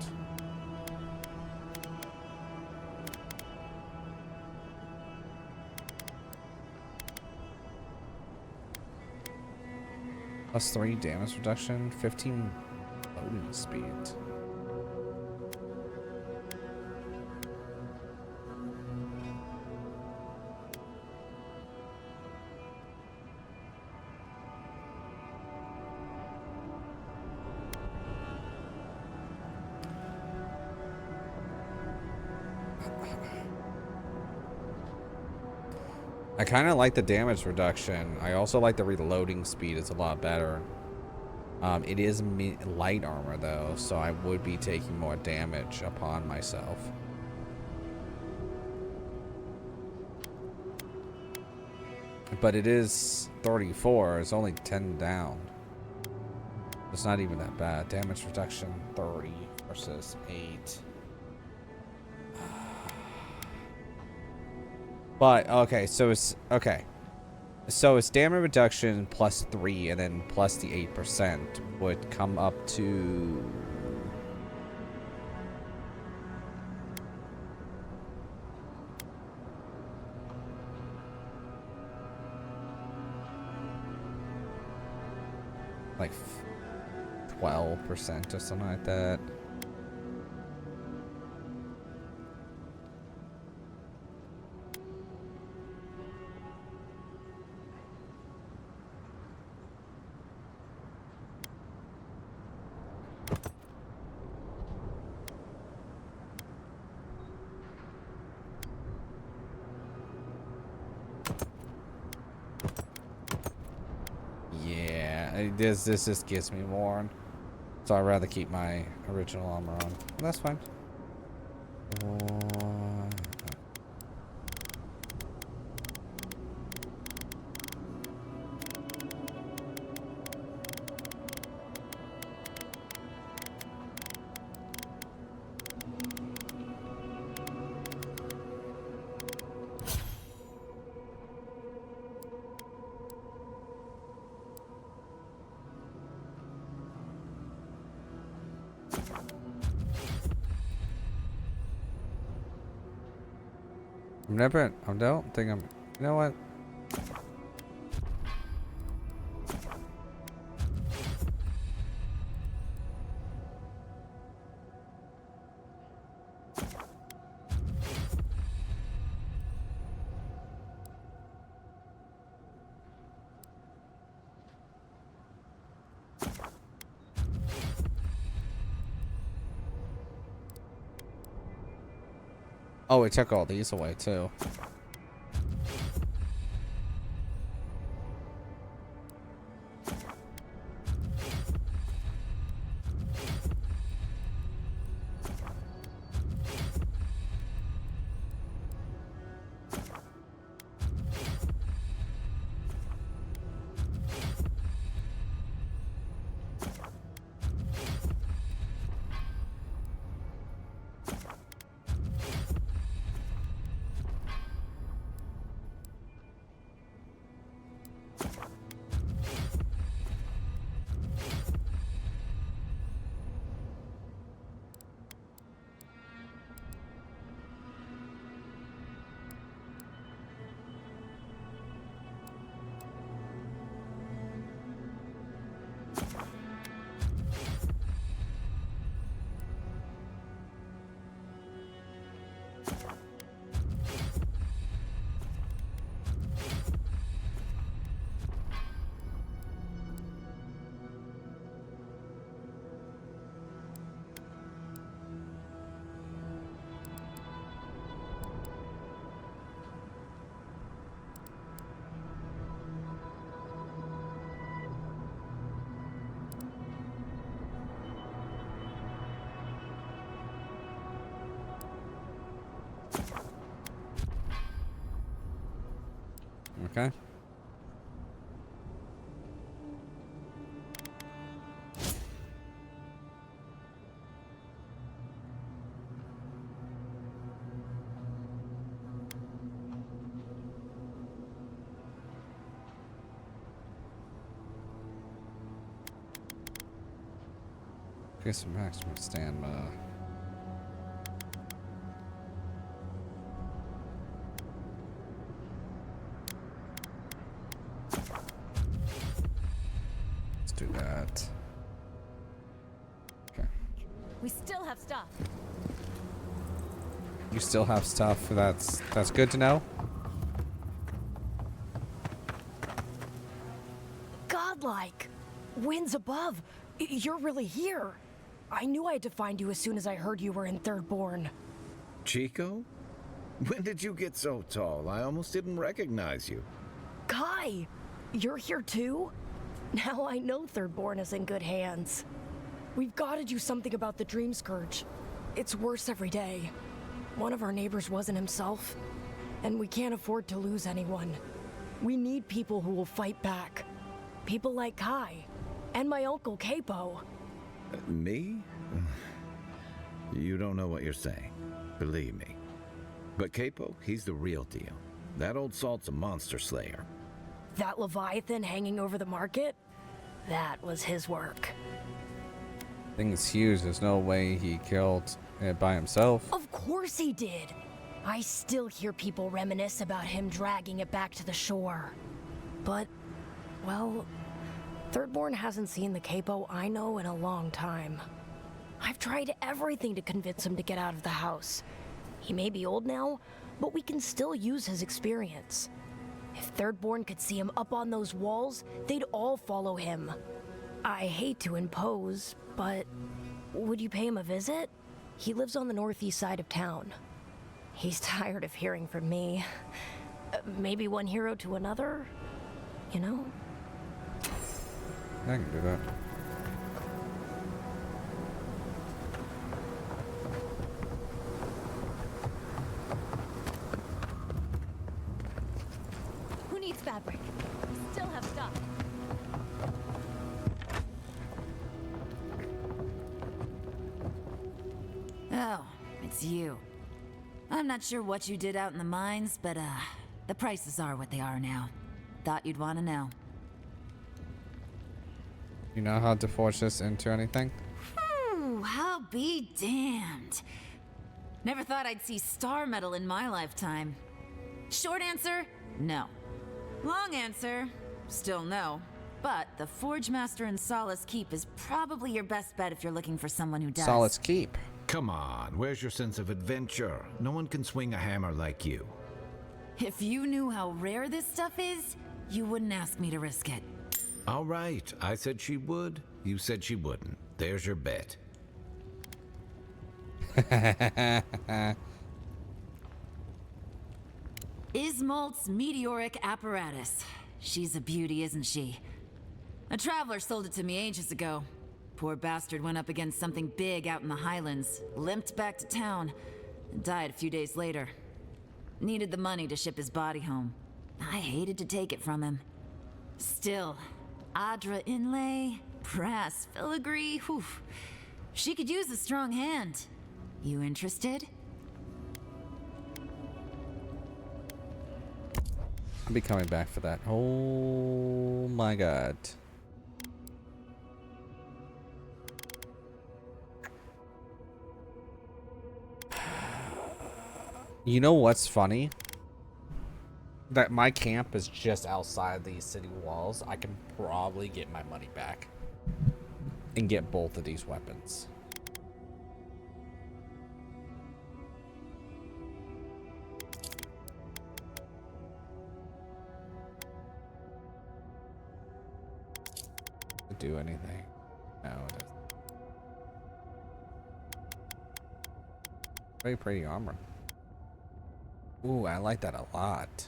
+3 damage reduction, 15 loading speed. I kind of like the damage reduction. I also like the reloading speed. It's a lot better. It is light armor though, so I would be taking more damage upon myself. But it is 34. It's only 10 down. It's not even that bad. Damage reduction 30 versus 8. But okay, so it's okay. So it's damage reduction +3 and then plus the 8% would come up to like 12% or something like that. This just gives me more, so I'd rather keep my original armor on. That's fine. I don't think I'm, you know what? Oh, it took all these away too. Okay. Okay, some maximum stamina. Let's do that. Okay. We still have stuff. You still have stuff. That's good to know. Godlike. Winds above. You're really here. I knew I had to find you as soon as I heard you were in Thirdborn. Chico? When did you get so tall? I almost didn't recognize you. Kai! You're here too? Now I know Thirdborn is in good hands. We've got to do something about the Dream Scourge. It's worse every day. One of our neighbors wasn't himself, and we can't afford to lose anyone. We need people who will fight back. People like Kai, and my uncle Capo. Me? You don't know what you're saying. Believe me. But Capo, he's the real deal. That old salt's a monster slayer. That Leviathan hanging over the market? That was his work. Thing's huge. There's no way he killed it by himself. Of course he did. I still hear people reminisce about him dragging it back to the shore. But, well, Thirdborn hasn't seen the Capo I know in a long time. I've tried everything to convince him to get out of the house. He may be old now, but we can still use his experience. If Thirdborn could see him up on those walls, they'd all follow him. I hate to impose, but would you pay him a visit? He lives on the northeast side of town. He's tired of hearing from me. Maybe one hero to another, you know? I can do that. Who needs fabric? We still have stuff. Oh, it's you. I'm not sure what you did out in the mines, but the prices are what they are now. Thought you'd want to know. You know how to forge this into anything? I'll be damned. Never thought I'd see star metal in my lifetime. Short answer, no. Long answer, still no. But the Forge Master in Solace Keep is probably your best bet if you're looking for someone who does. Solace Keep. Come on, where's your sense of adventure? No one can swing a hammer like you. If you knew how rare this stuff is, you wouldn't ask me to risk it. All right, I said she would. You said she wouldn't. There's your bet. Ismalt's meteoric apparatus. She's a beauty, isn't she? A traveler sold it to me ages ago. Poor bastard went up against something big out in the highlands, limped back to town, and died a few days later. Needed the money to ship his body home. I hated to take it from him. Still, Adra inlay, brass filigree, whew. She could use a strong hand. You interested? I'll be coming back for that. Oh my god. You know what's funny? That my camp is just outside these city walls. I can probably get my money back and get both of these weapons. do anything? No, it doesn't. Very pretty armor. Ooh, I like that a lot.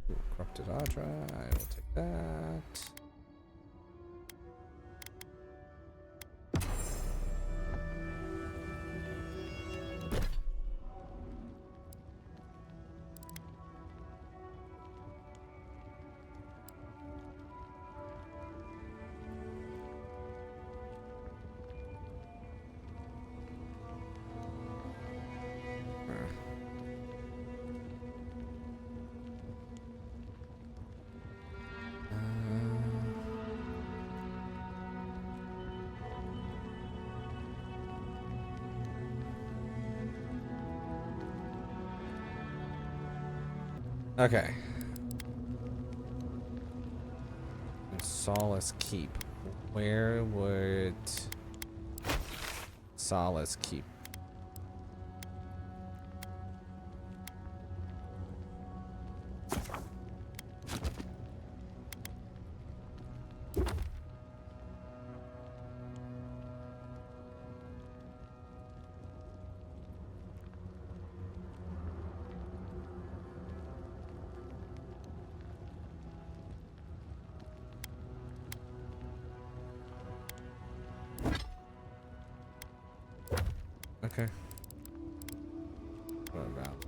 Ooh, corrupted Audra, I will take that. Okay. Solace Keep. Where would Solace Keep? Okay. What about?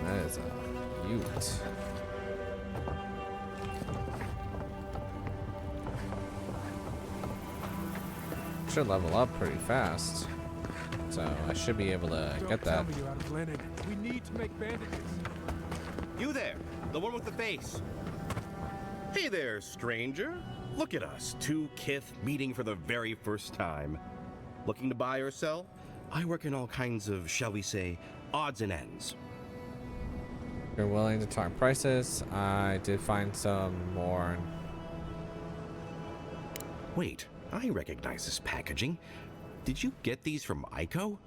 That is a Ute. Should level up pretty fast, so I should be able to get that. Tell me you're out of linen. We need to make bandages. You there, the one with the face. Hey there, stranger. Look at us, two kith meeting for the very first time. Looking to buy or sell? I work in all kinds of, shall we say, odds and ends. If you're willing to talk prices, I did find some more. Wait. I recognize this packaging. Did you get these from Aiko?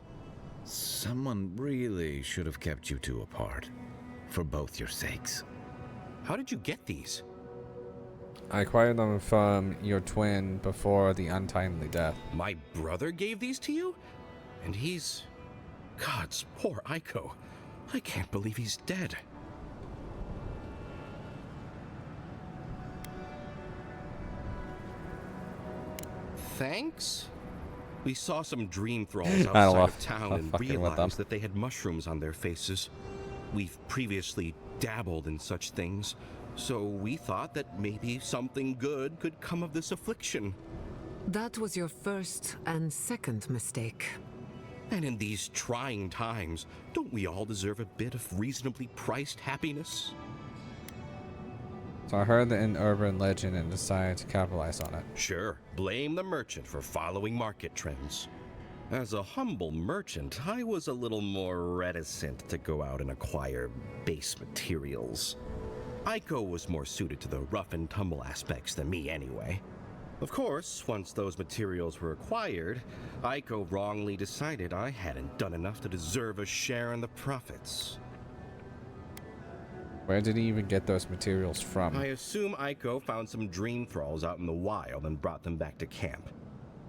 Someone really should have kept you two apart. For both your sakes. How did you get these? I acquired them from your twin before the untimely death. My brother gave these to you? And he's... Gods, poor Aiko. I can't believe he's dead. Thanks? We saw some dream thralls outside of town and realized that they had mushrooms on their faces. We've previously dabbled in such things, so we thought that maybe something good could come of this affliction. That was your first and second mistake. And in these trying times, don't we all deserve a bit of reasonably priced happiness? So I heard an urban legend and decided to capitalize on it. Sure, blame the merchant for following market trends. As a humble merchant, I was a little more reticent to go out and acquire base materials. Aiko was more suited to the rough and tumble aspects than me anyway. Of course, once those materials were acquired, Aiko wrongly decided I hadn't done enough to deserve a share in the profits. Where did he even get those materials from? I assume Aiko found some dream thralls out in the wild and brought them back to camp.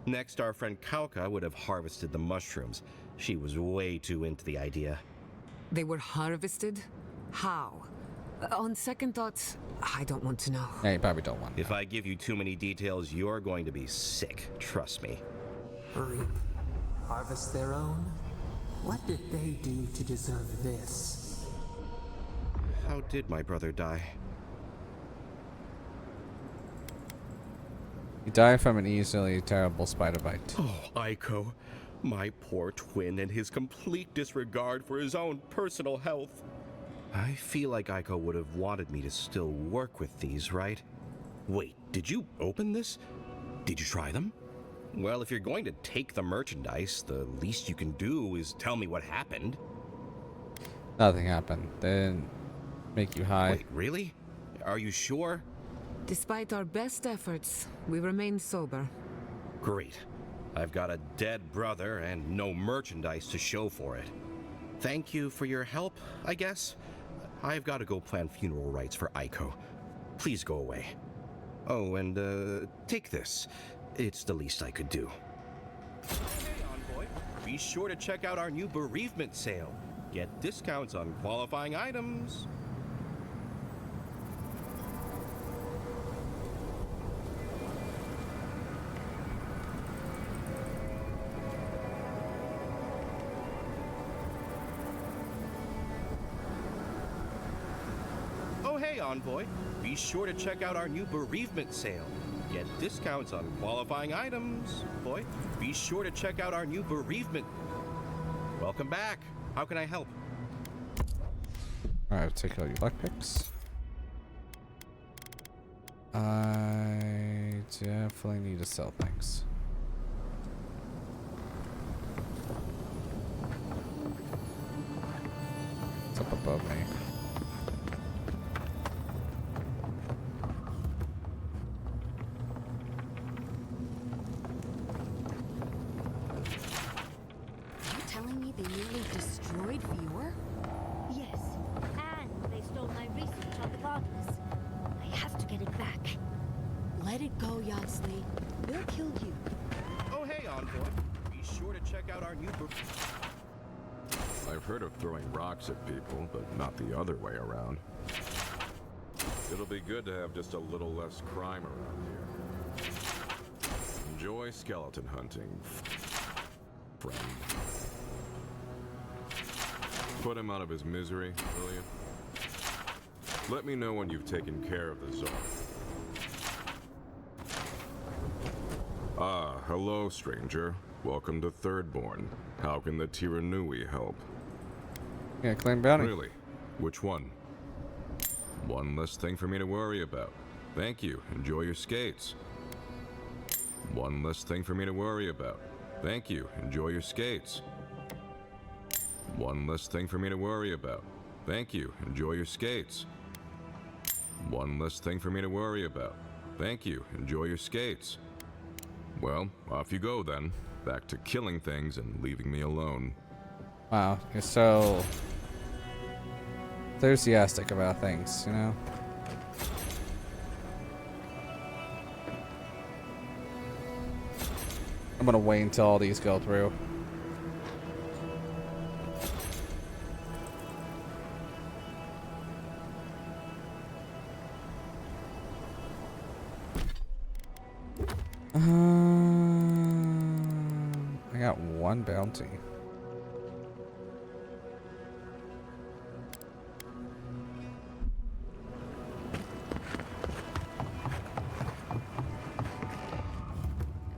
Next, our friend Kauka would have harvested the mushrooms. She was way too into the idea. They were harvested? How? On second thoughts, I don't want to know. Yeah, you probably don't want to know. If I give you too many details, you're going to be sick. Trust me. Reap. Harvest their own? What did they do to deserve this? How did my brother die? He died from an easily terrible spider bite. Oh, Aiko. My poor twin and his complete disregard for his own personal health. I feel like Aiko would have wanted me to still work with these, right? Wait, did you open this? Did you try them? Well, if you're going to take the merchandise, the least you can do is tell me what happened. Nothing happened. They didn't make you high. Wait, really? Are you sure? Despite our best efforts, we remain sober. Great. I've got a dead brother and no merchandise to show for it. Thank you for your help, I guess. I've got to go plan funeral rites for Aiko. Please go away. Oh, and take this. It's the least I could do. Hey, Envoy. Be sure to check out our new bereavement sale. Get discounts on qualifying items. Oh, hey, Envoy. Be sure to check out our new bereavement sale. Get discounts on qualifying items. Boy, be sure to check out our new bereavement. Welcome back. How can I help? Alright, I'll take all your luck picks. I definitely need to sell things. What's up above me? I've heard of throwing rocks at people, but not the other way around. It'll be good to have just a little less crime around here. Enjoy skeleton hunting, friend. Put him out of his misery, will you? Let me know when you've taken care of the Czar. Ah, hello, stranger. Welcome to Thirdborn. How can the Tiranui help? Yeah, claim bounty. Really? Which one? One less thing for me to worry about. Thank you. Enjoy your skates. One less thing for me to worry about. Thank you. Enjoy your skates. One less thing for me to worry about. Thank you. Enjoy your skates. One less thing for me to worry about. Thank you. Enjoy your skates. Well, off you go then. Back to killing things and leaving me alone. Wow, you're so enthusiastic about things, you know? I'm gonna wait until all these go through. I got one bounty.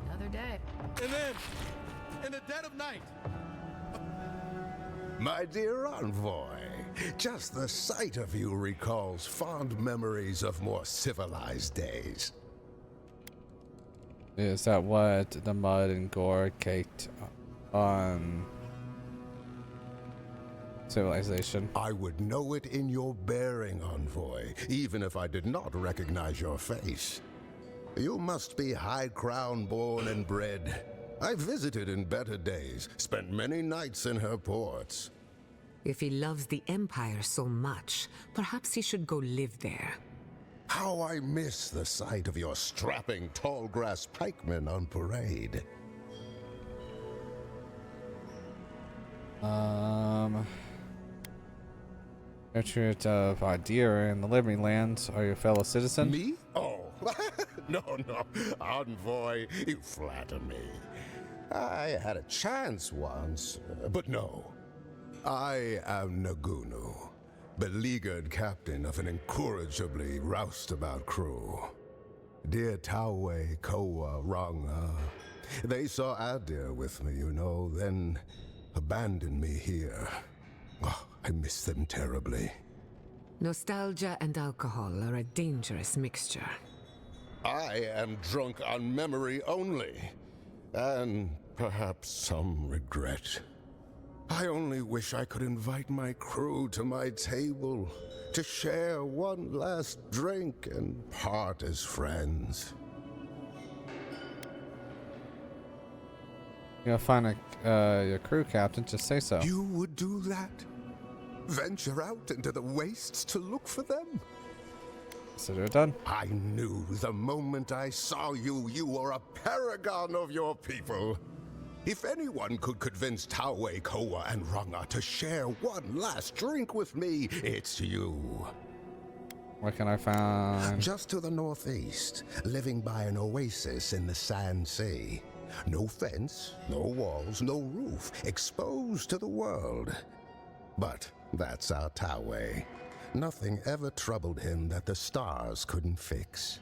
Another day. And then, in the dead of night. My dear envoy, just the sight of you recalls fond memories of more civilized days. Is that what the mud and gore caked on civilization? I would know it in your bearing, envoy, even if I did not recognize your face. You must be high crown born and bred. I visited in better days, spent many nights in her ports. If he loves the Empire so much, perhaps he should go live there. How I miss the sight of your strapping tall grass pikemen on parade. Patriot of Idea in the Living Lands. Are you a fellow citizen? Me? Oh, no, envoy, you flatter me. I had a chance once, but no. I am Nagunu, beleaguered captain of an incorrigibly roustabout crew. Dear Tawe, Koa, Ranga, they saw Adir with me, you know, then abandoned me here. Oh, I miss them terribly. Nostalgia and alcohol are a dangerous mixture. I am drunk on memory only, and perhaps some regret. I only wish I could invite my crew to my table to share one last drink and part as friends. You gotta find your crew captain, just say so. You would do that? Venture out into the wastes to look for them? Consider it done. I knew the moment I saw you, you were a paragon of your people. If anyone could convince Taue, Koa, and Ranga to share one last drink with me, it's you. Where can I find? Just to the northeast, living by an oasis in the Sand Sea. No fence, no walls, no roof, exposed to the world. But that's our Taue. Nothing ever troubled him that the stars couldn't fix.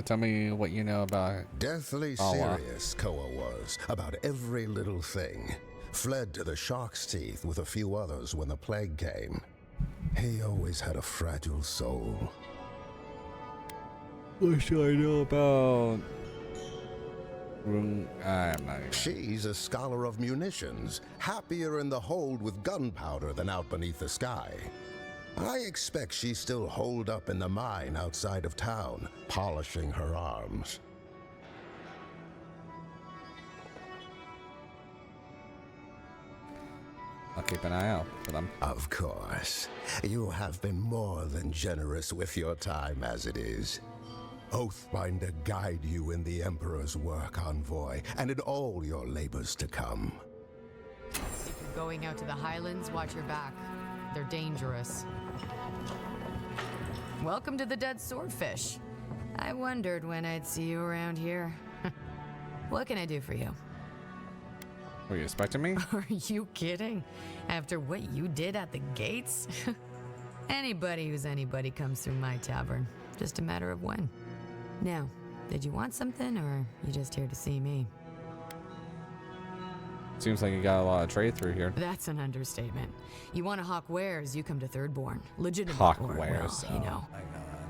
Tell me what you know about Deathly serious, Koa was, about every little thing. Fled to the shark's teeth with a few others when the plague came. He always had a fragile soul. What should I know about? She's a scholar of munitions, happier in the hold with gunpowder than out beneath the sky. I expect she's still holed up in the mine outside of town, polishing her arms. I'll keep an eye out for them. Of course. You have been more than generous with your time as it is. Oathbinder guide you in the Emperor's work, Envoy, and in all your labors to come. If you're going out to the Highlands, watch your back. They're dangerous. Welcome to the Dead Swordfish. I wondered when I'd see you around here. What can I do for you? Were you expecting me? Are you kidding? After what you did at the gates? Anybody who's anybody comes through my tavern. Just a matter of when. Now, did you want something, or are you just here to see me? Seems like you got a lot of trade through here. That's an understatement. You want to hawk wares, you come to Thirdborn. Legitimate Hawk or, wares, well, you know.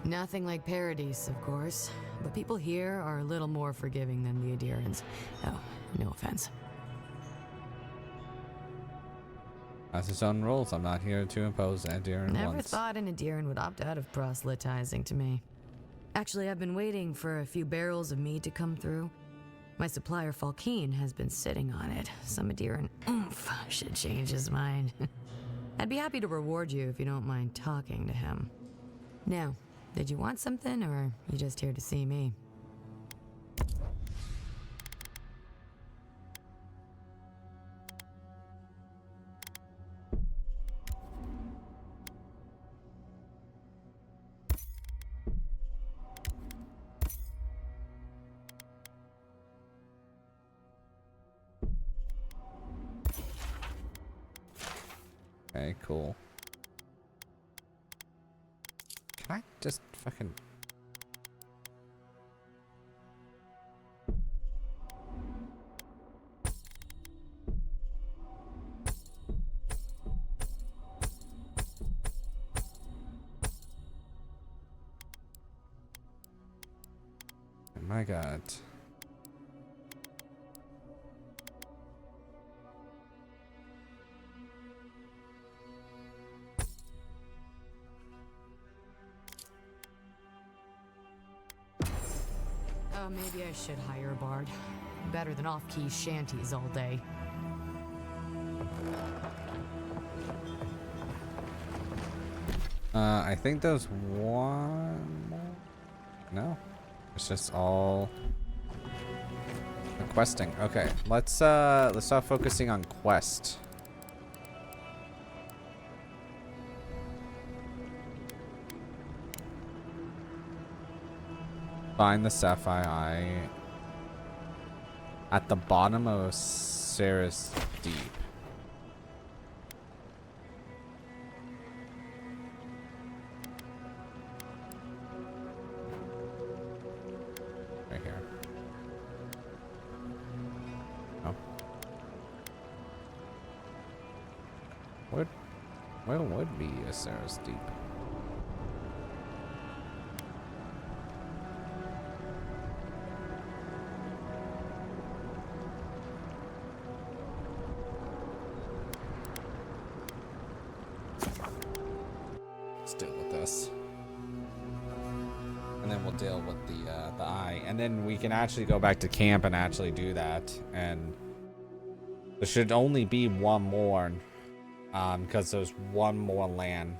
Nothing like Paradise, of course. But people here are a little more forgiving than the Adirans. Oh, no offense. That's its own rules. I'm not here to impose Adiran Never once. thought an Adiran would opt out of proselytizing to me. Actually, I've been waiting for a few barrels of mead to come through. My supplier, Falkeen, has been sitting on it. Some Adiran oomph should change his mind. I'd be happy to reward you if you don't mind talking to him. Now, did you want something, or are you just here to see me? Okay, cool. Can I just fucking... Oh my god. Maybe I should hire a bard. Better than off-key shanties all day. I think there's one more. No, it's just all the questing. Okay, let's start focusing on quest. Find the sapphire eye at the bottom of Sarah's Deep. Right here. Oh. Where would be a Sarah's Deep? Let's deal with this. And then we'll deal with the eye. And then we can actually go back to camp and actually do that. And there should only be one more. Because there's one more land.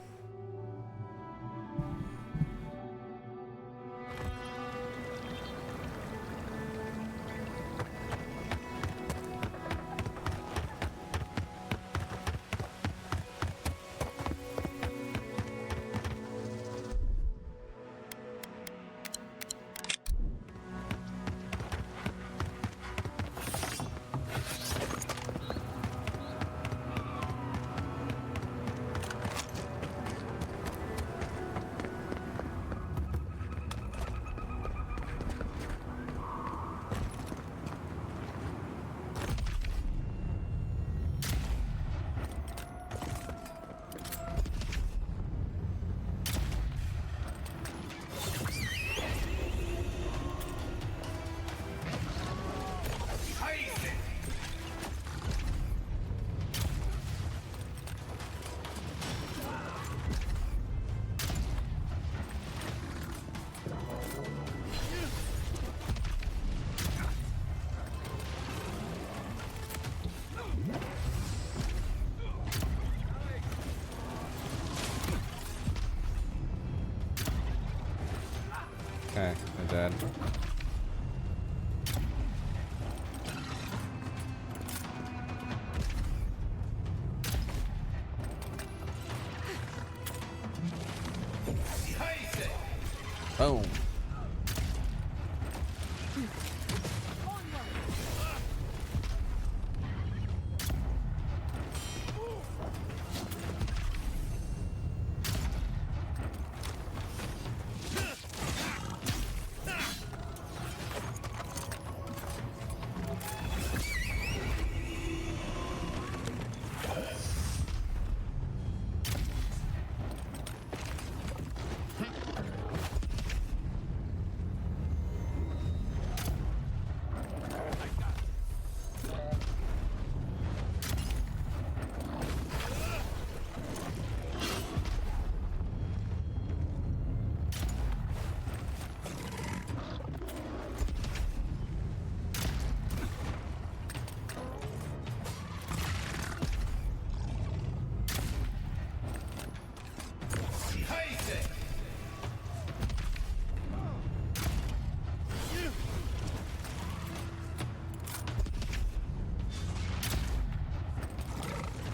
Okay, I'm dead. Boom.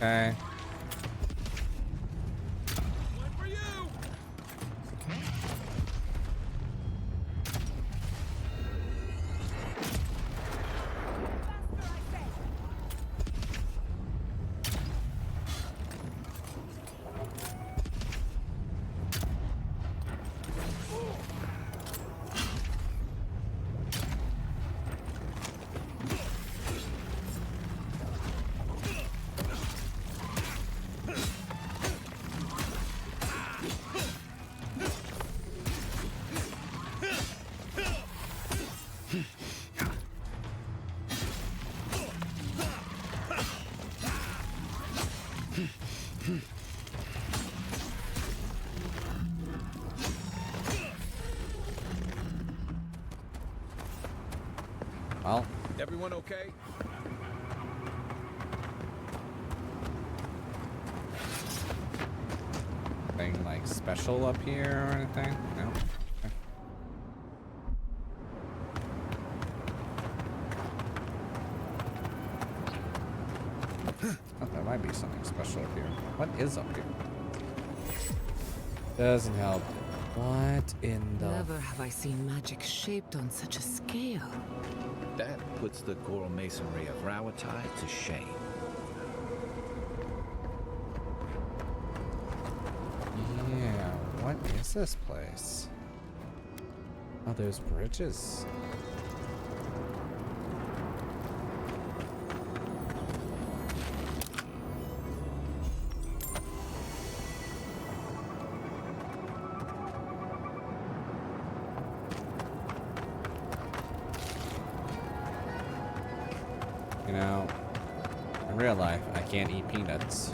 Okay. Well, everyone okay? Anything like special up here or anything? No. Okay. Oh, there might be something special up here. What is up here? Doesn't help. What in the... Never have I seen magic shaped on such a scale. That puts the coral masonry of Rubytsu to shame. Yeah, what is this place? Oh, there's bridges. know, in real life, I can't eat peanuts.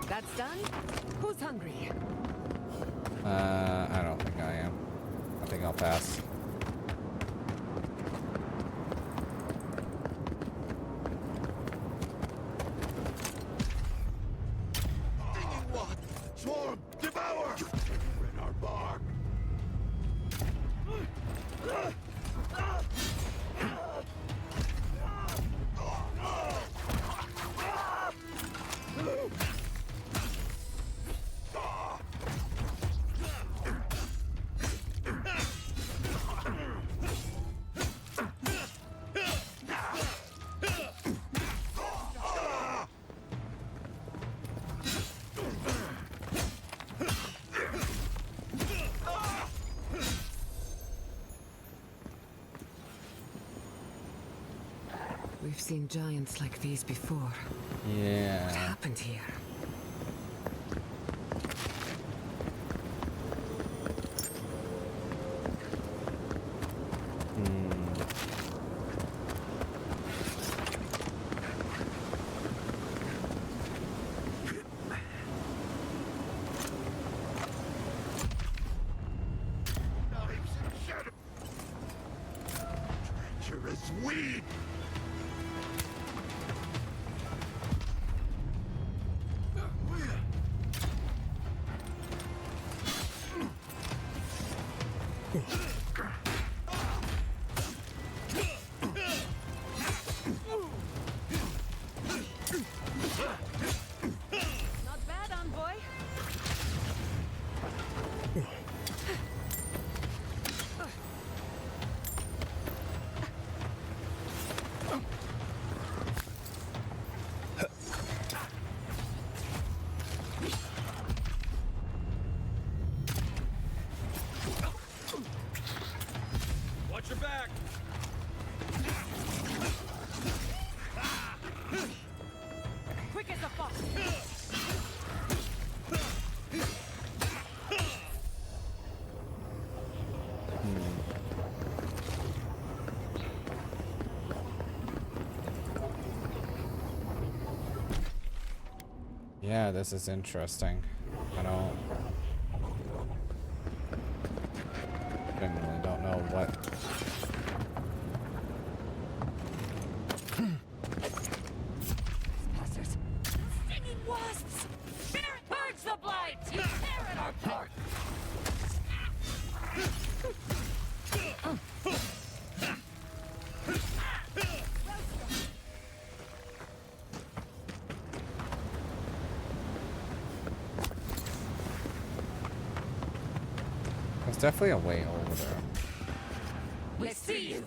That's done? Who's hungry? I don't think I am. I think I'll pass. Swarm, devour! In our bark. We've seen giants like these before. Yeah. What happened here? Treacherous weed! Not bad, envoy. Watch your back! Quick as a fox. Yeah, this is interesting. Genuinely don't know what. Stinging wasps! Purge the blight! You tear at our pork! There's definitely a way over there. We see you!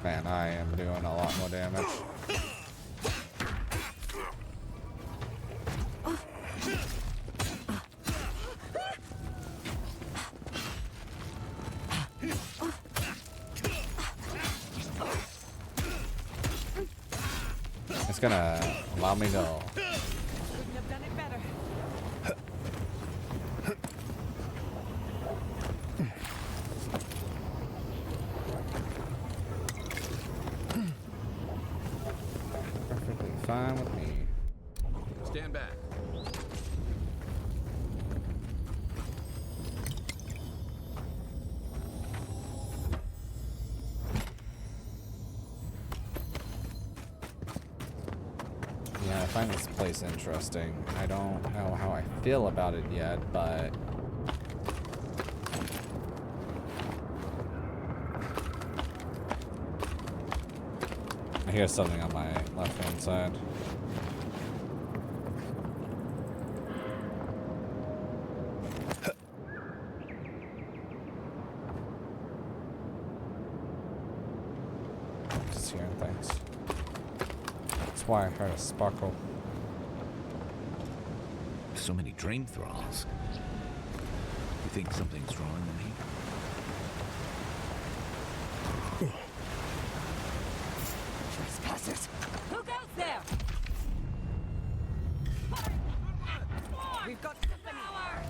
Man, I am doing a lot more damage. It's gonna allow me to fine with me. Stand back. Yeah, I find this place interesting. I don't know how I feel about it yet, but I hear something on my left-hand side. Just hearing things. That's why I heard a sparkle. So many dream thralls. You think something's drawing them here? Trespassers! Who goes there? We've got power!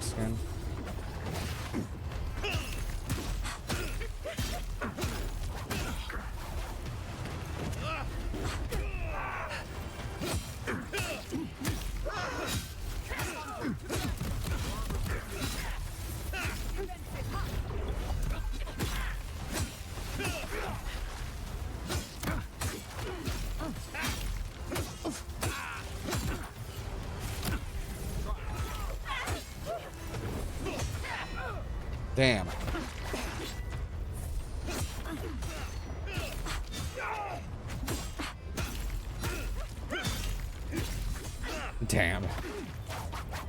Skin. Damn. Damn.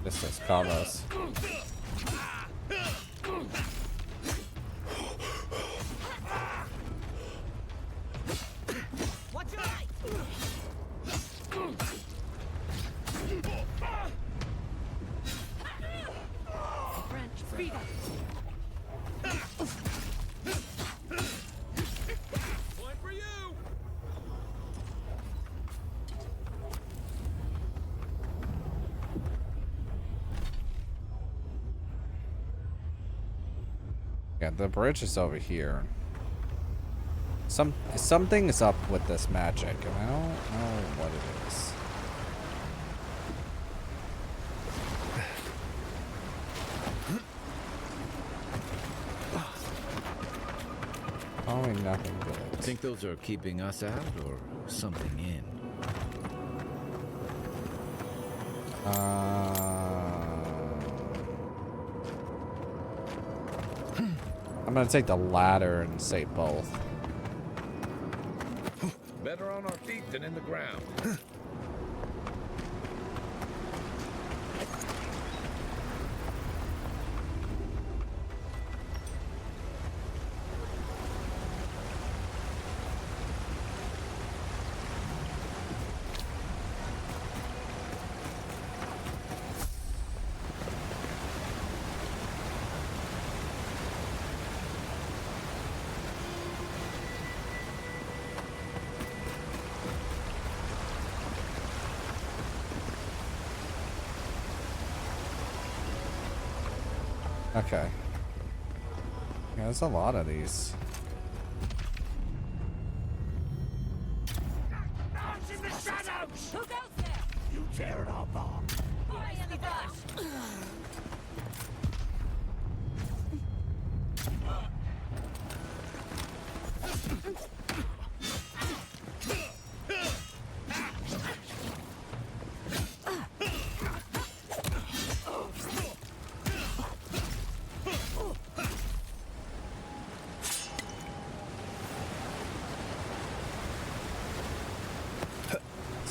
This is combos. What's your right? French, speed up. One for you. Yeah, the bridge is over here. Something is up with this magic, and I don't know what it is. Probably nothing good. Think those are keeping us out or something in? I'm gonna take the ladder and say both. Better on our feet than in the ground. Okay. Yeah, there's a lot of these. In the shadows! Who goes there? You tear it all apart. Fire in the brush!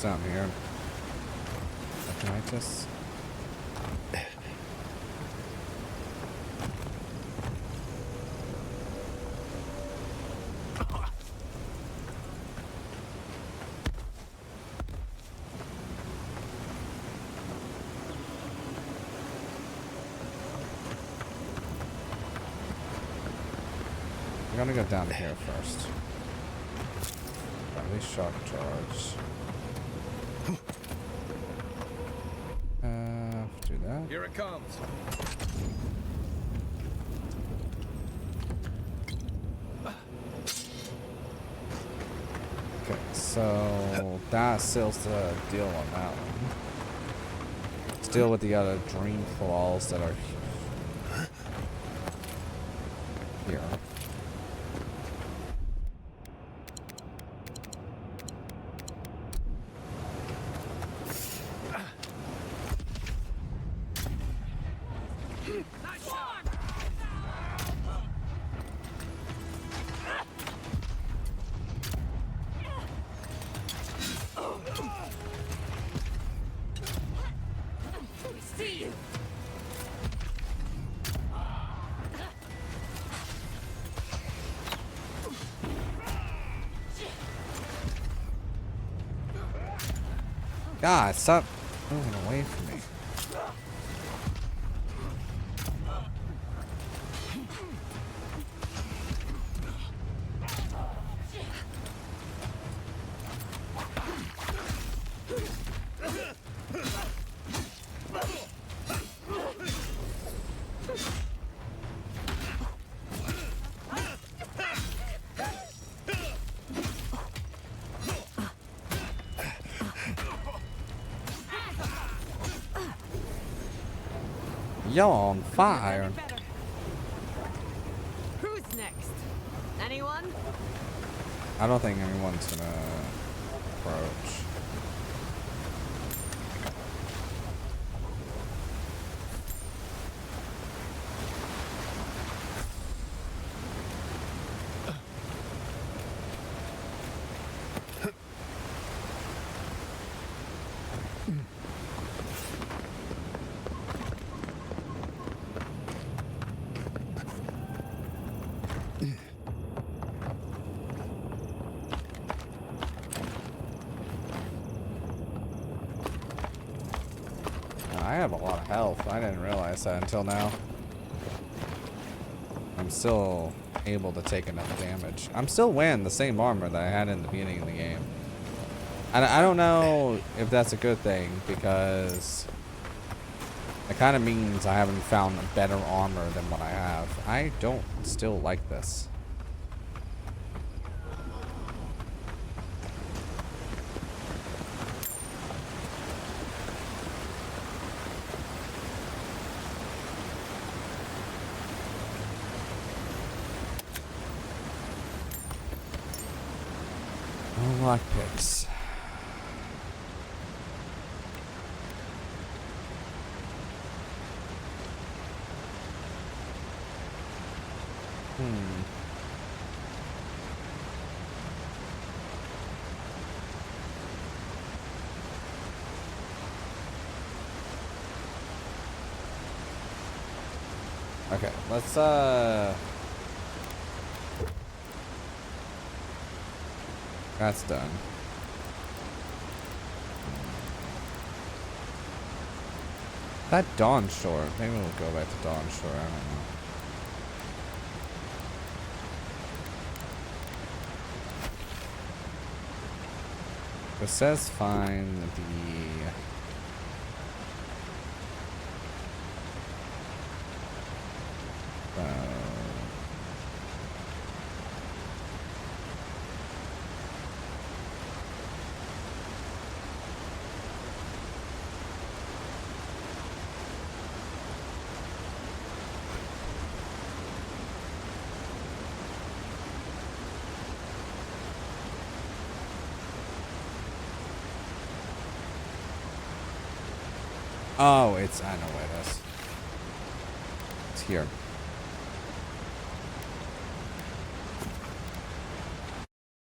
something here. Can I just... I'm gonna go down here first. At least shock charge. Do that. Here it comes. Okay, so that seals the deal on that one. Let's deal with the other dream claws that are here. God, stop moving away from me. You're on fire. Who's next? Anyone? I don't think anyone's gonna approach. I have a lot of health. I didn't realize that until now. I'm still able to take enough damage. I'm still wearing the same armor that I had in the beginning of the game. And I don't know if that's a good thing, because it kind of means I haven't found a better armor than what I have. I don't still like this. Lockpicks. Okay, let's that's done. That Dawn Shore. Maybe we'll go back to Dawn Shore. I don't know. It says find the oh, I know where it is. It's here.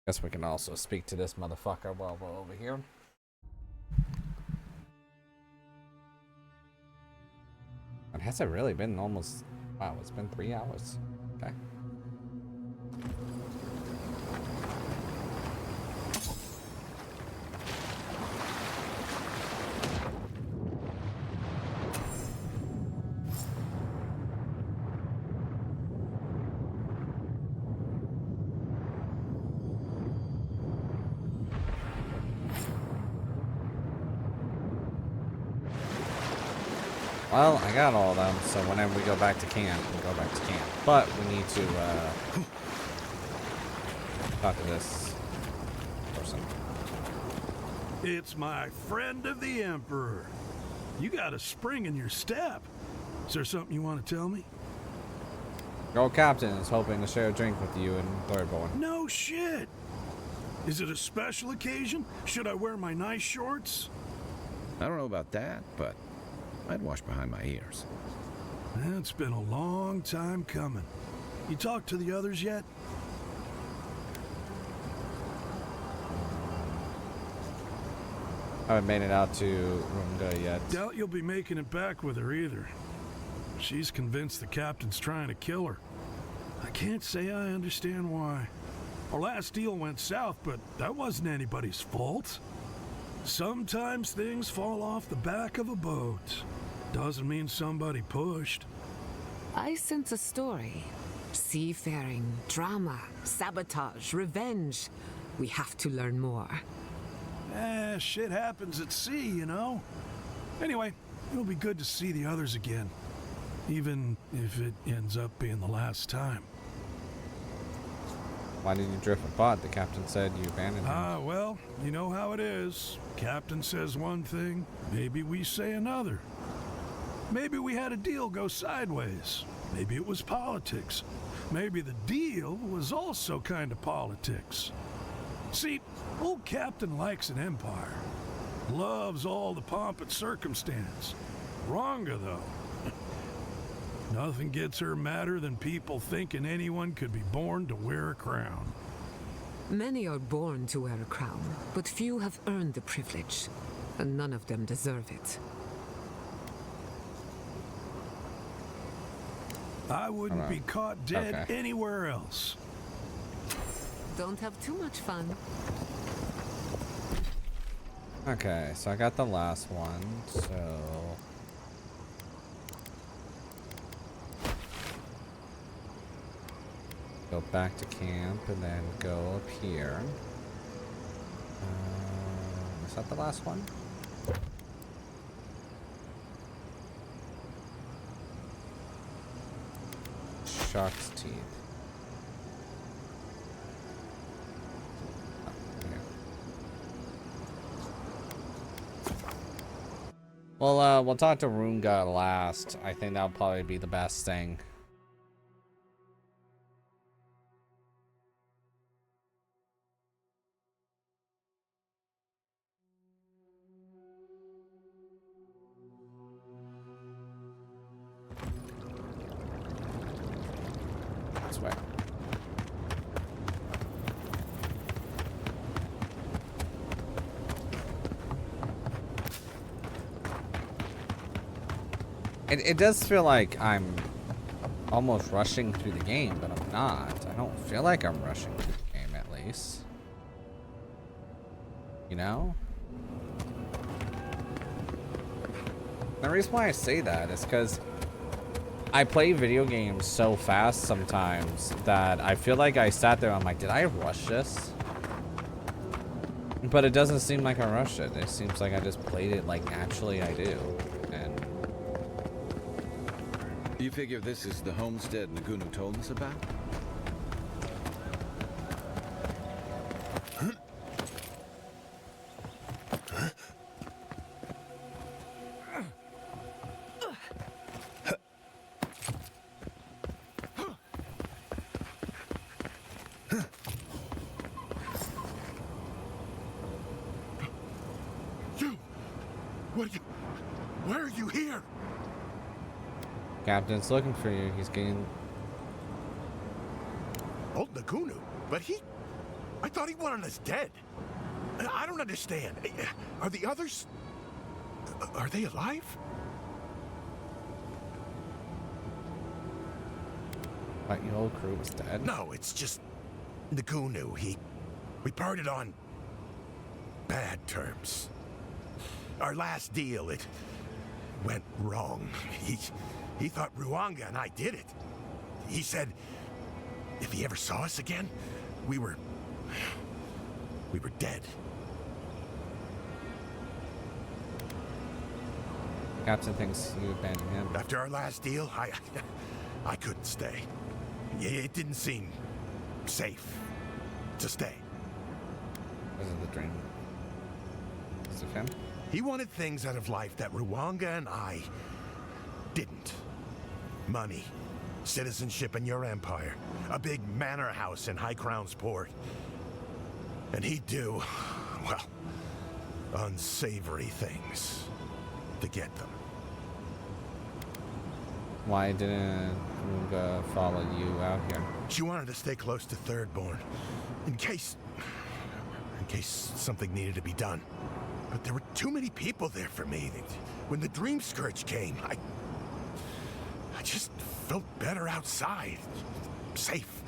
Guess we can also speak to this motherfucker while we're over here. Has it really been almost... Wow, it's been 3 hours. Okay. Well, I got all of them, so whenever we go back to camp, we'll go back to camp. But we need to talk to this person. It's my friend of the Emperor. You got a spring in your step. Is there something you want to tell me? Your old captain is hoping to share a drink with you and Thirdborn. No shit. Is it a special occasion? Should I wear my nice shorts? I don't know about that, but I'd wash behind my ears. It's been a long time coming. You talked to the others yet? I haven't made it out to Runga yet. Doubt you'll be making it back with her either. She's convinced the captain's trying to kill her. I can't say I understand why. Our last deal went south, but that wasn't anybody's fault. Sometimes things fall off the back of a boat. Doesn't mean somebody pushed. I sense a story. Seafaring, drama, sabotage, revenge. We have to learn more. Shit happens at sea, you know? Anyway, it'll be good to see the others again. Even if it ends up being the last time. Why did you drift apart? The captain said you abandoned him. Well, you know how it is. Captain says one thing, maybe we say another. Maybe we had a deal go sideways. Maybe it was politics. Maybe the deal was also kind of politics. See, old Captain likes an empire. Loves all the pomp and circumstance. Wronga, though. Nothing gets her madder than people thinking anyone could be born to wear a crown. Many are born to wear a crown, but few have earned the privilege, and none of them deserve it. I wouldn't be caught dead anywhere else. Don't have too much fun. Okay, so I got the last one, so... Go back to camp and then go up here. Is that the last one? Shark's teeth. Well, we'll talk to Runga last. I think that'll probably be the best thing. This way. It does feel like I'm almost rushing through the game, but I'm not. I don't feel like I'm rushing through the game, at least. You know? The reason why I say that is because I play video games so fast sometimes that I feel like I sat there and I'm like, did I rush this? But it doesn't seem like I rushed it. It seems like I just played it like naturally I do. And you figure this is the homestead Nagunu told us about? Why are you here? Captain's looking for you. He's getting... Old Nagunu? But I thought he wanted us dead. I don't understand. Are the others... Are they alive? But your whole crew was dead? No, it's just Nagunu. We parted on bad terms. Our last deal, it went wrong. He thought Ruanga and I did it. He said if he ever saw us again, we were dead. Captain thinks you abandoned him. After our last deal, I couldn't stay. It didn't seem safe to stay. Was it the dream? Is it him? He wanted things out of life that Ruanga and I didn't. Money, citizenship in your empire, a big manor house in High Crown's port. And he'd do, well, unsavory things to get them. Why didn't Ruanga follow you out here? She wanted to stay close to Thirdborn, in case something needed to be done. But there were too many people there for me. When the Dream Scourge came, I just felt better outside. Safe.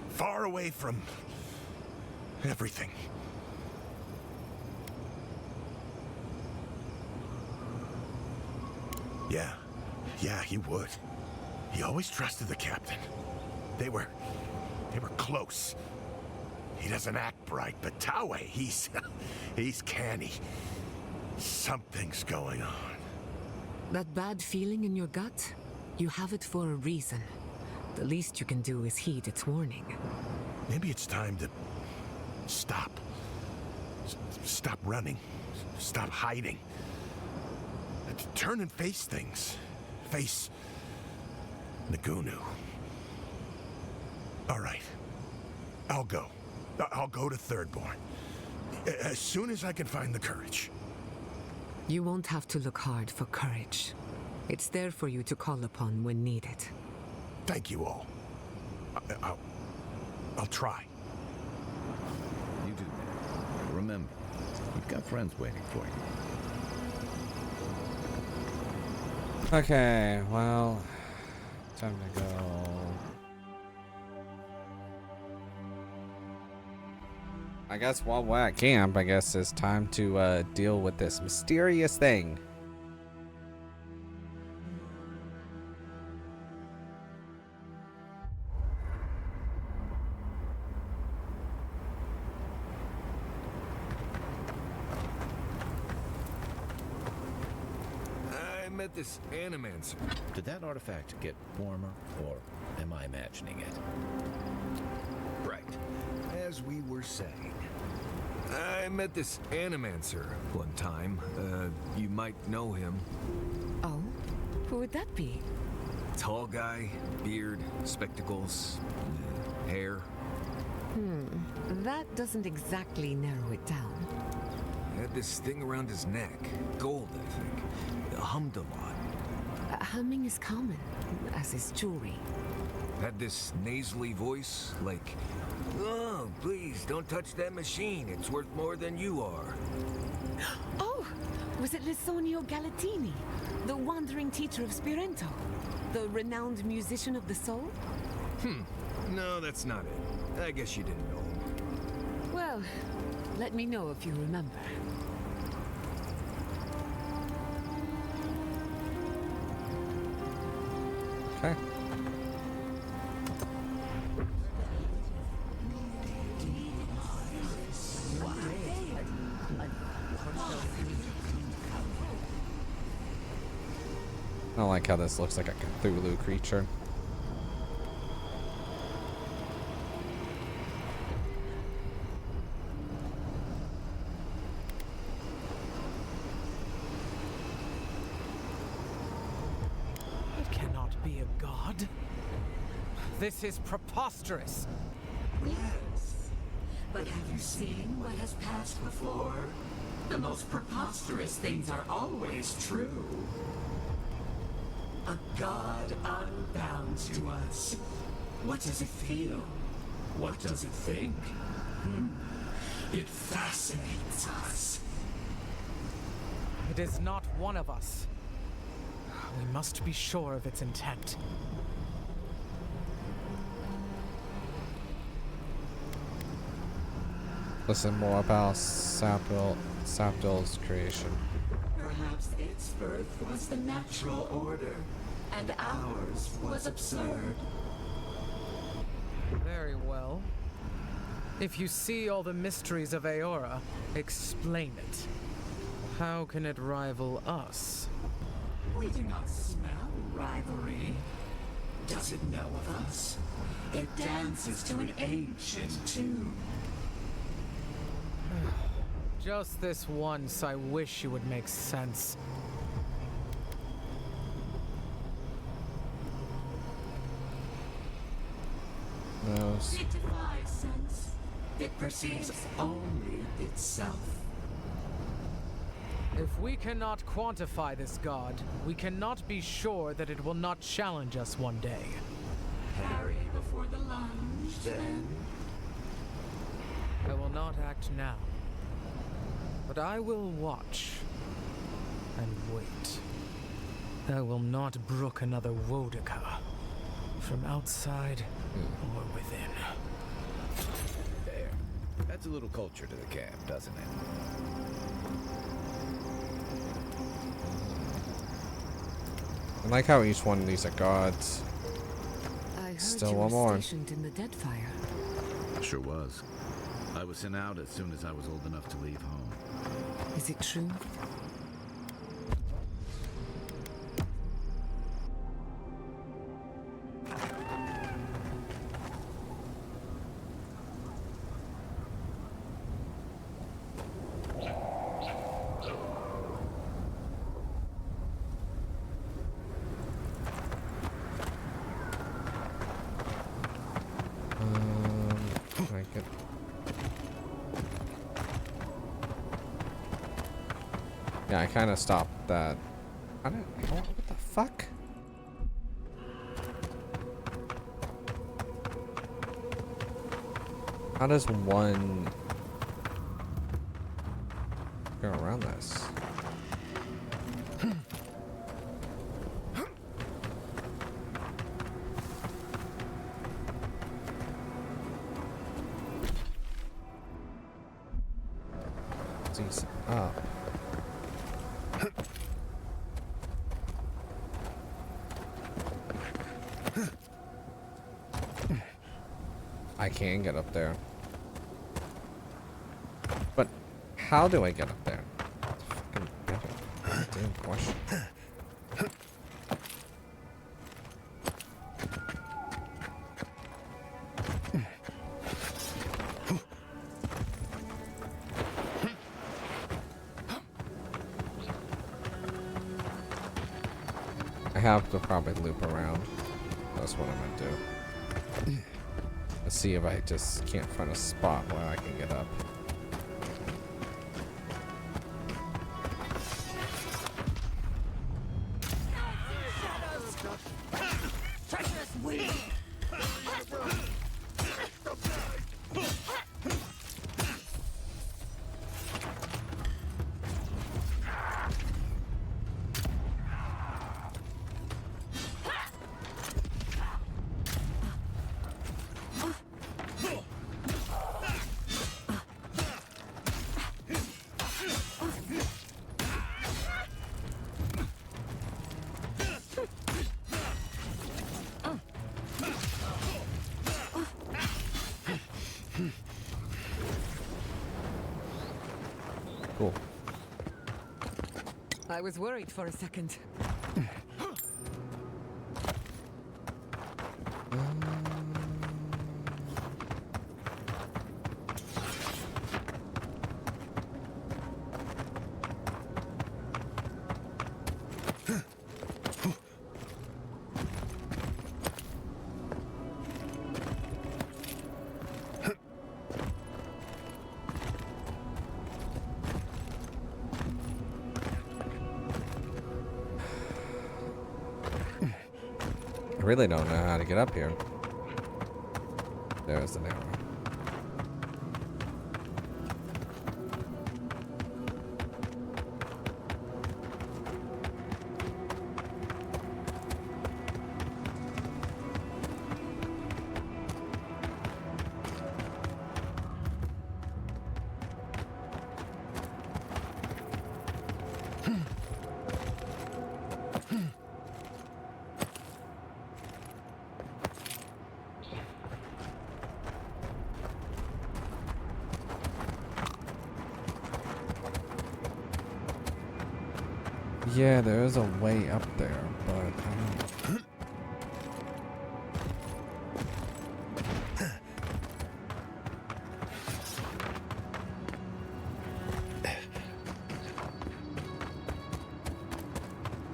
Far away from everything. Yeah, he would. He always trusted the captain. They were close. He doesn't act bright, but Taue, he's canny. Something's going on. That bad feeling in your gut? You have it for a reason. The least you can do is heed its warning. Maybe it's time to stop. Stop running. Stop hiding. Turn and face things. Face Nagunu. All right. I'll go. I'll go to Thirdborn. As soon as I can find the courage. You won't have to look hard for courage. It's there for you to call upon when needed. Thank you all. I'll try. You do, man. Remember, you've got friends waiting for you. Okay, well, time to go. I guess while we're at camp, I guess it's time to deal with this mysterious thing. Met this animancer. Did that artifact get warmer, or am I imagining it? Right. As we were saying, I met this animancer one time. You might know him. Oh? Who would that be? Tall guy, beard, spectacles, hair. That doesn't exactly narrow it down. Had this thing around his neck. Gold, I think. Hummed a lot. Humming is common, as is jewelry. Had this nasally voice, like, "Oh, please, don't touch that machine. It's worth more than you are." Oh, was it Lisonio Galatini, the wandering teacher of Spirento? The renowned musician of the soul? No, that's not it. I guess you didn't know him. Well, let me know if you remember. Okay. I don't like how this looks like a Cthulhu creature. Be a god? This is preposterous. Yes, but have you seen what has passed before? The most preposterous things are always true. A god unbound to us. What does it feel? What does it think? It fascinates us. It is not one of us. We must be sure of its intent. Listen more about Sapdol's creation. Perhaps its birth was the natural order, and ours was absurd. Very well. If you see all the mysteries of Aora, explain it. How can it rival us? We do not smell rivalry. Does it know of us? It dances to an ancient tune. Just this once, I wish you would make sense. No. It defies sense. It perceives only itself. If we cannot quantify this god, we cannot be sure that it will not challenge us one day. Parry before the lunge, then. I will not act now, but I will watch and wait. I will not brook another Wodika, from outside or within. There. Adds a little culture to the camp, doesn't it? I like how each one of these are gods. I heard Still you one were more. stationed in the Deadfire. Sure was. I was sent out as soon as I was old enough to leave home. Is it true? Yeah, I kind of stopped that. What the fuck? How does one go around this? Jeez. Oh. I can get up there. But how do I get up there? That's a fucking damn question. I have to probably loop around. That's what I'm gonna do. Let's see if I just can't find a spot where I can get up. Treacherous wind! Cool. I was worried for a second. I really don't know how to get up here. There's an arrow. Yeah, there is a way up there, but I don't...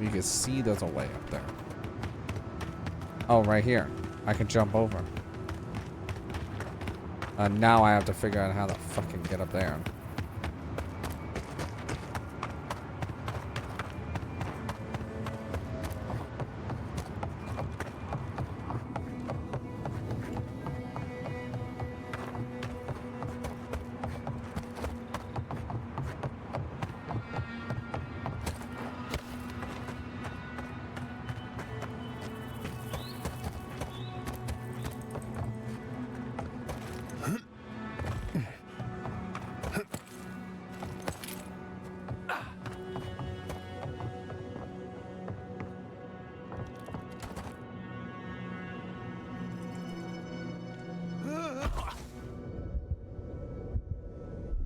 You can see there's a way up there. Oh, right here. I can jump over. Now I have to figure out how to fucking get up there.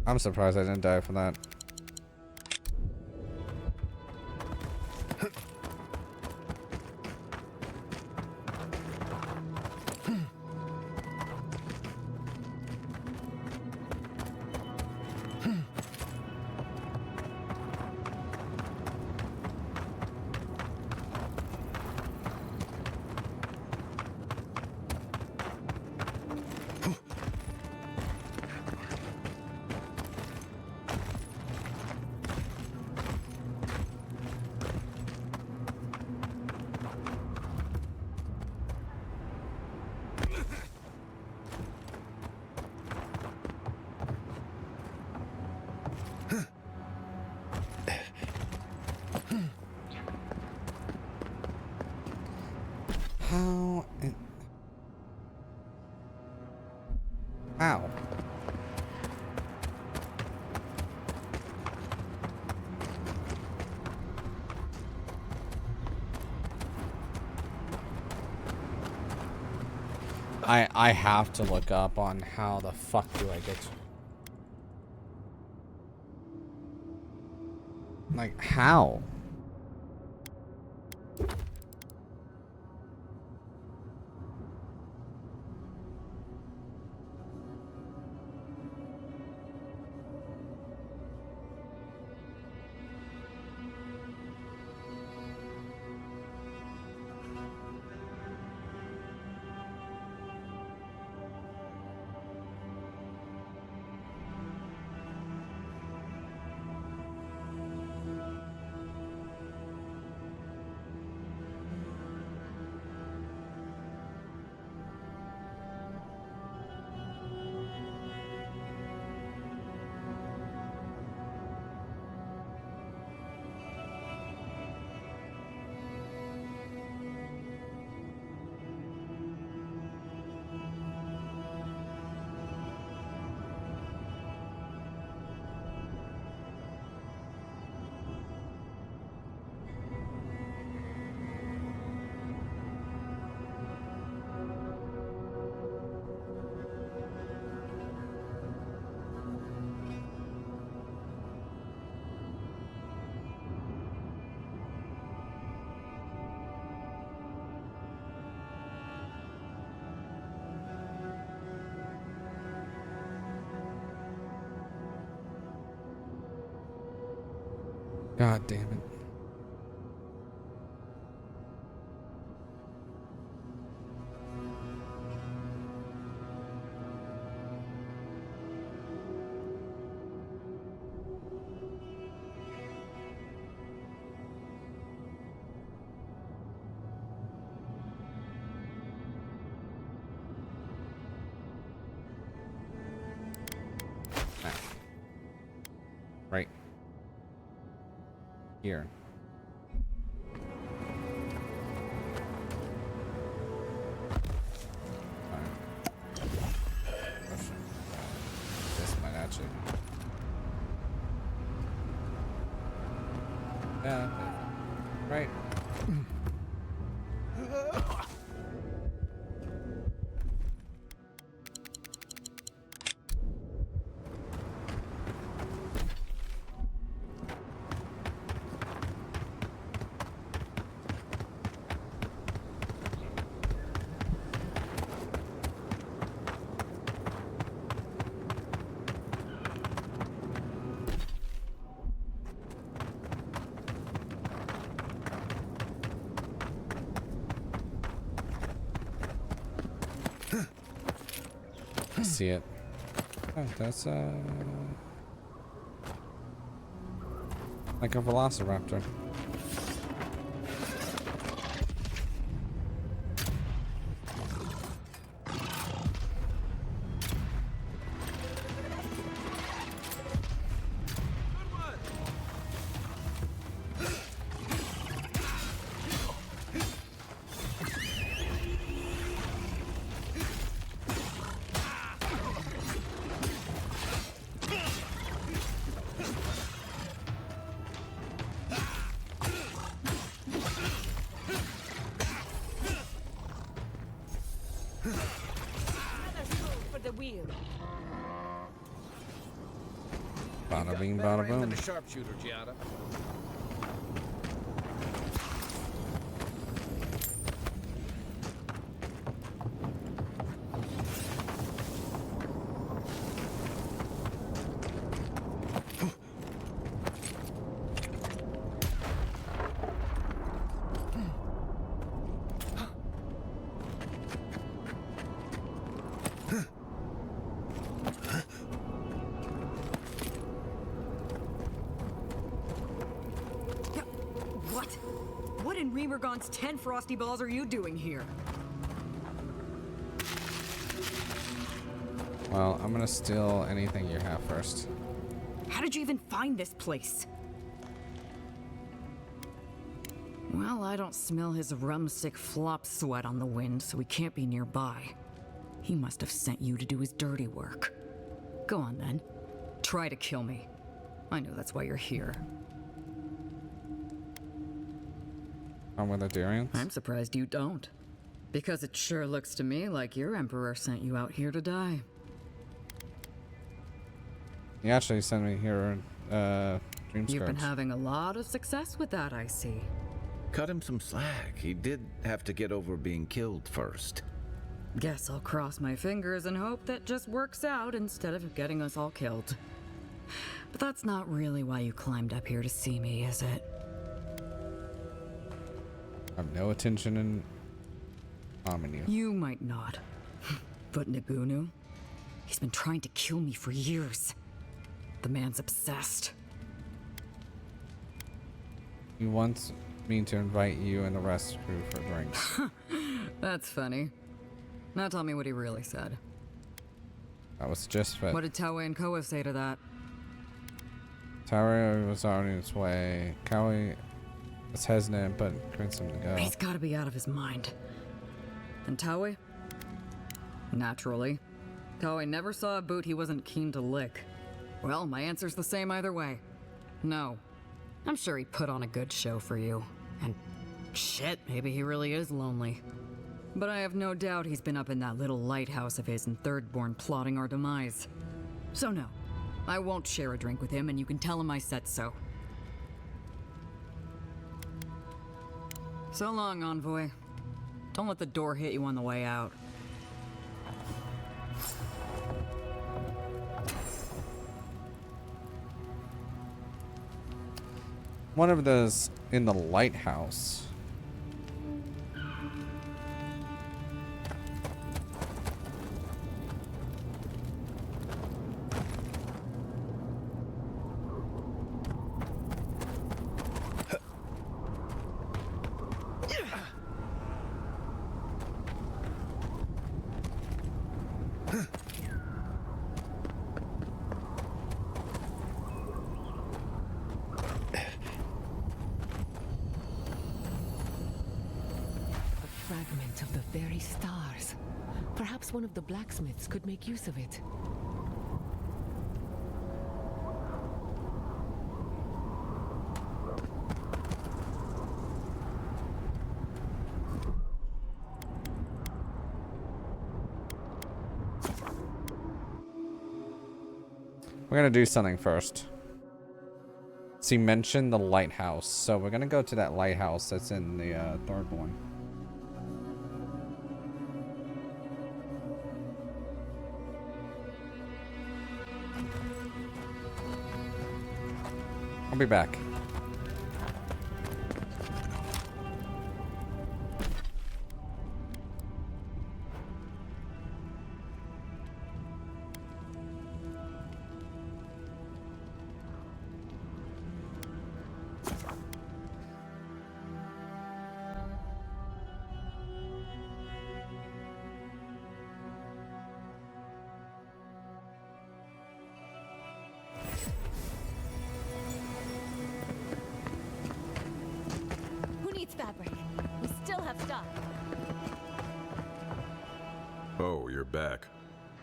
I'm surprised I didn't die from that. How? Ow. I have to look up on how the fuck do I get to... Like, how? God damn it. Right here. This might actually. Yeah. Right. I see it. Oh, that's like a velociraptor. Bada bing, bada boom. The sharpshooter, Giada. What in Remergon's 10 frosty balls are you doing here? Well, I'm gonna steal anything you have first. How did you even find this place? Well, I don't smell his rumstick flop sweat on the wind, so he can't be nearby. He must have sent you to do his dirty work. Go on then. Try to kill me. I know that's why you're here. I'm with the Darians? I'm surprised you don't. Because it sure looks to me like your Emperor sent you out here to die. He actually sent me here, Dream You've been Scourge. having a lot of success with that, I see. Cut him some slack. He did have to get over being killed first. Guess I'll cross my fingers and hope that just works out instead of getting us all killed. But that's not really why you climbed up here to see me, is it? I have no attention in harming you. You might not. But Nagunu? He's been trying to kill me for years. The man's obsessed. He wants me to invite you and the rest of the crew for drinks. That's funny. Now tell me what he really said. That was just fit. What did Taue and Koa say to that? Taro was on its way. Kawi was hesitant, but convinced him to go. He's gotta be out of his mind. And Taue? Naturally. Taue never saw a boot he wasn't keen to lick. Well, my answer's the same either way. No. I'm sure he put on a good show for you. And shit, maybe he really is lonely. But I have no doubt he's been up in that little lighthouse of his in Thirdborn plotting our demise. So no, I won't share a drink with him, and you can tell him I said so. So long, Envoy. Don't let the door hit you on the way out. One of those in the lighthouse. Fragment of the very stars. Perhaps one of the blacksmiths could make use of it. We're gonna do something first. See, mention the lighthouse. So we're gonna go to that lighthouse that's in the third one. I'll be back.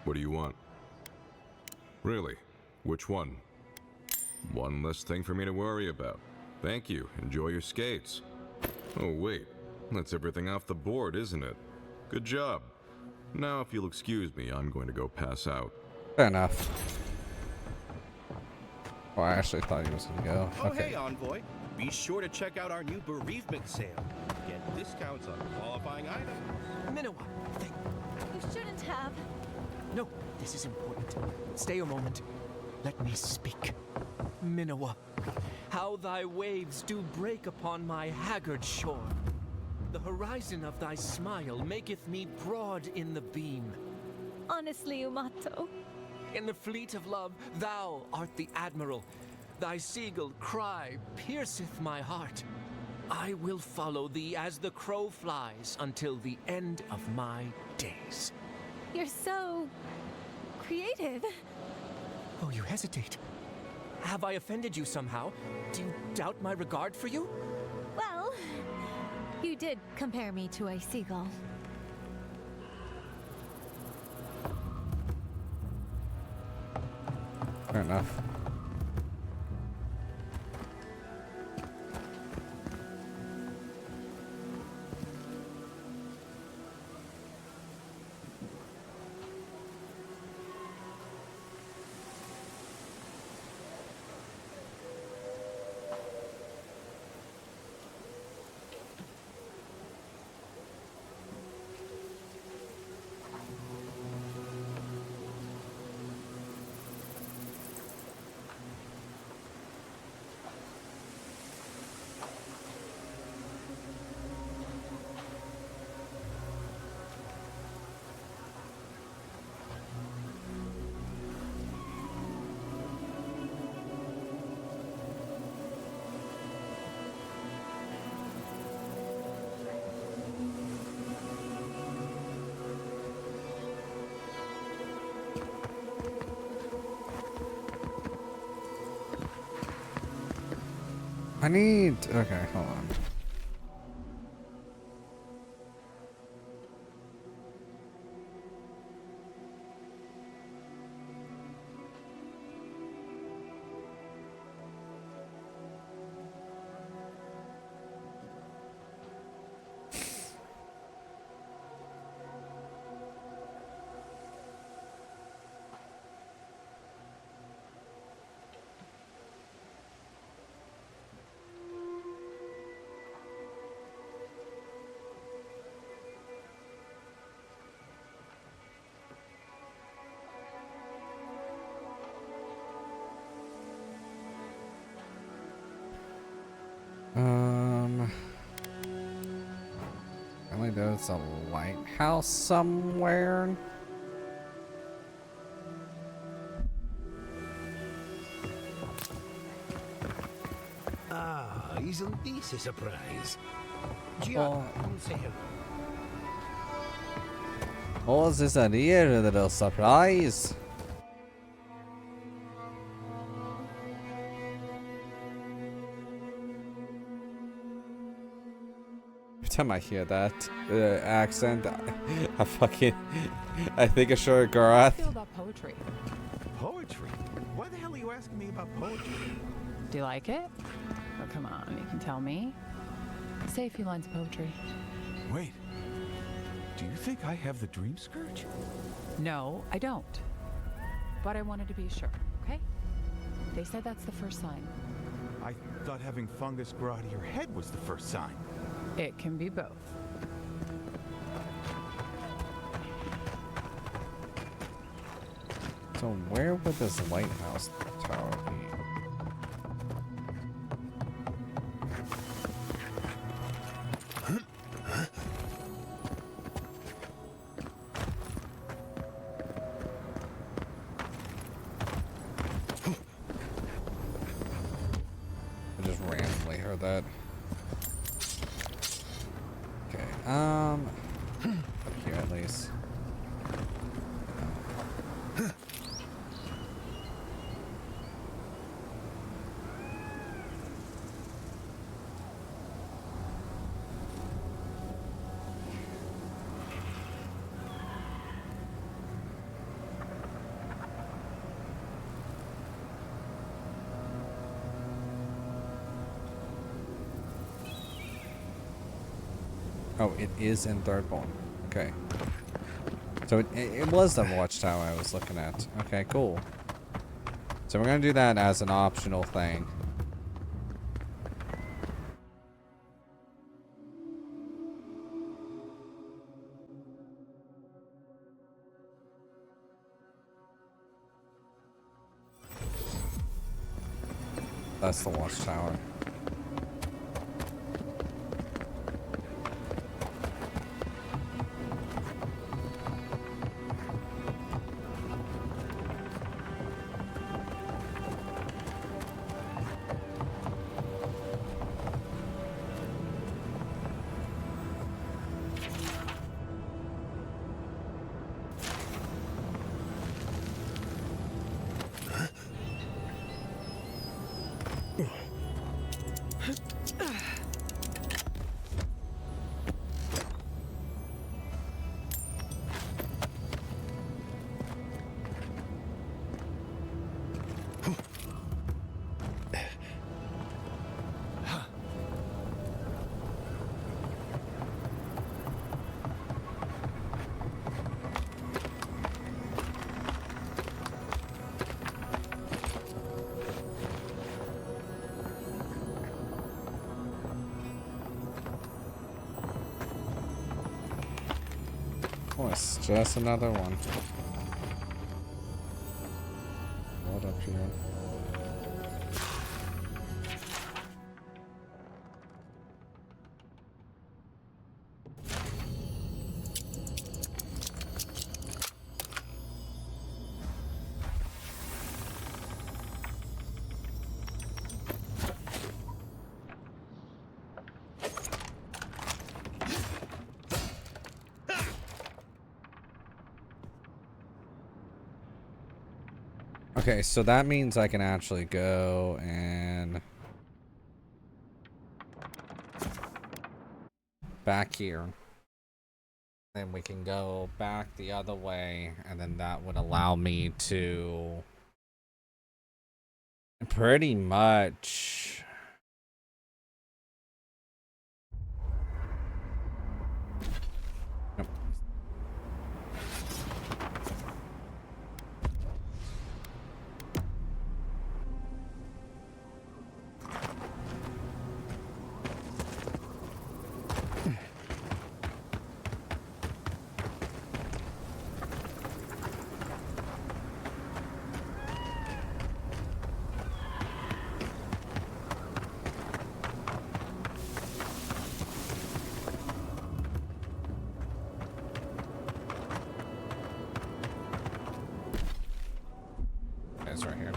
What do you want? Really? Which one? One less thing for me to worry about. Thank you. Enjoy your skates. Oh, wait. That's everything off the board, isn't it? Good job. Now, if you'll excuse me, I'm going to go pass out. Fair enough. Oh, I actually thought he was going to go. Oh, Okay. hey, Envoy. Be sure to check out our new bereavement sale. Get discounts on qualifying items. Minowa, You shouldn't have. no, this is important. Stay a moment. Let me speak. Minowa, how thy waves do break upon my haggard shore. The horizon of thy smile maketh me broad in the beam. Honestly, Umato. In the fleet of love, thou art the admiral. Thy seagull cry pierceth my heart. I will follow thee as the crow flies until the end of my days. You're so creative. Oh, you hesitate. Have I offended you somehow? Do you doubt my regard for you? Well, you did compare me to a seagull. Fair enough. I need... Okay, hold on. Apparently there's a lighthouse somewhere. Ah, isn't this a surprise? Oh. say hello. Oh, is this a real little surprise? Every time I hear that accent, I think it's sure How do you Gareth. feel about poetry? Poetry? Why the hell are you asking me about poetry? Do you like it? Oh, come on, you can tell me. Say a few lines of poetry. Wait. Do you think I have the dream scourge? No, I don't. But I wanted to be sure, okay? They said that's the first sign. I thought having fungus grow out of your head was the first sign. It can be both. So where would this lighthouse tower be? I just randomly heard that. Okay, up here at least. Oh, it is in Thirdborn. Okay. So it was the watchtower I was looking at. Okay, cool. So we're gonna do that as an optional thing. That's the watchtower. Oh, it's just another one. What up here? Okay, so that means I can actually go and back here. Then we can go back the other way, and then that would allow me to pretty much it's right here.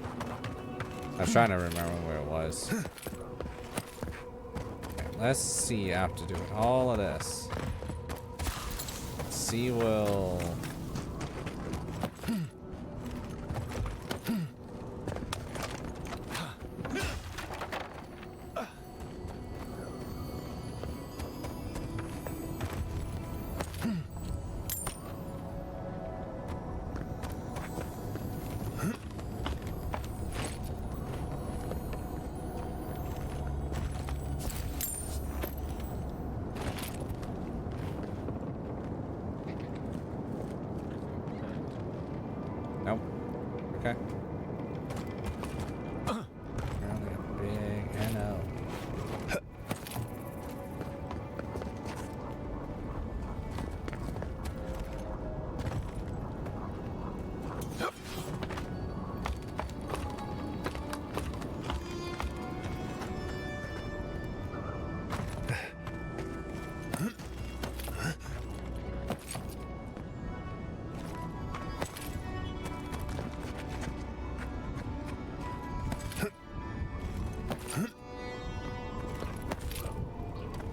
I was trying to remember where it was. Okay, let's see after doing all of this. See, will nope. Okay. Apparently a big NO.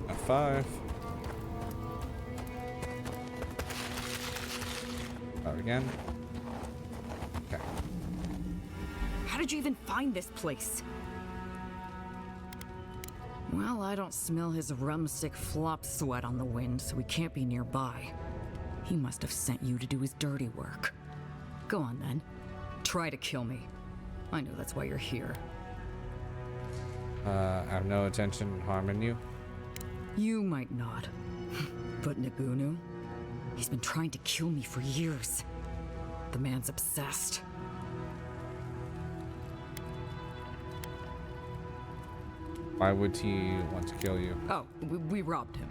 F5. Start again. Okay. How did you even find this place? Well, I don't smell his rumstick flop sweat on the wind, so he can't be nearby. He must have sent you to do his dirty work. Go on then. Try to kill me. I know that's why you're here. I have no intention harming you. You might not. But Nagunu? He's been trying to kill me for years. The man's obsessed. Why would he want to kill you? Oh, we robbed him.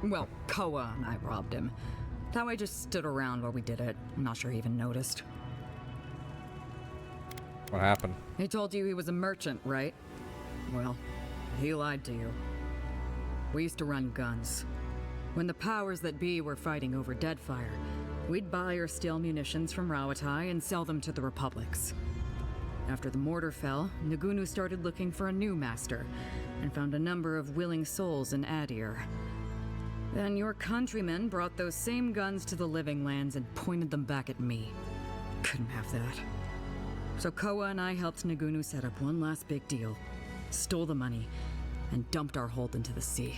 Well, Koa and I robbed him. Taue just stood around while we did it. I'm not sure he even noticed. What happened? He told you he was a merchant, right? Well, he lied to you. We used to run guns. When the powers that be were fighting over Deadfire, we'd buy or steal munitions from Rawatai and sell them to the Republics. After the mortar fell, Nagunu started looking for a new master, and found a number of willing souls in Adir. Then your countrymen brought those same guns to the Living Lands and pointed them back at me. Couldn't have that. So Koa and I helped Nagunu set up one last big deal, stole the money, and dumped our hold into the sea.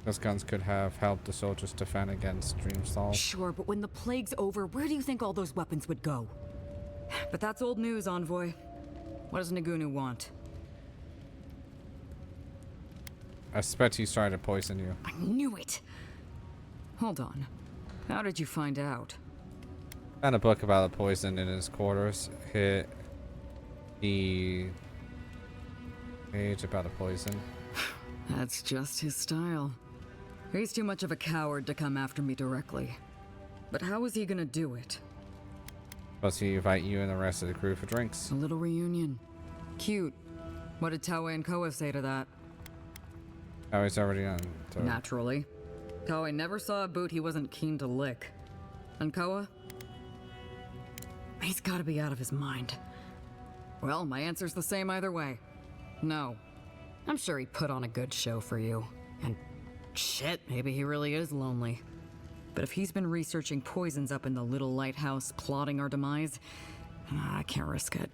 Those guns could have helped the soldiers defend against Dreamstall. Sure, but when the plague's over, where do you think all those weapons would go? But that's old news, Envoy. What does Nagunu want? I suspect he's trying to poison you. I knew it! Hold on. How did you find out? Found a book about the poison in his quarters. Hit the page about a poison. That's just his style. He's too much of a coward to come after me directly. But how is he gonna do it? Plus he invite you and the rest of the crew for drinks. A little reunion. Cute. What did Taue and Koa say to that? Oh, he's already on. So. Naturally. Taue never saw a boot he wasn't keen to lick. And Koa? He's gotta be out of his mind. Well, my answer's the same either way. No. I'm sure he put on a good show for you. And shit, maybe he really is lonely. But if he's been researching poisons up in the little lighthouse, plotting our demise, I can't risk it.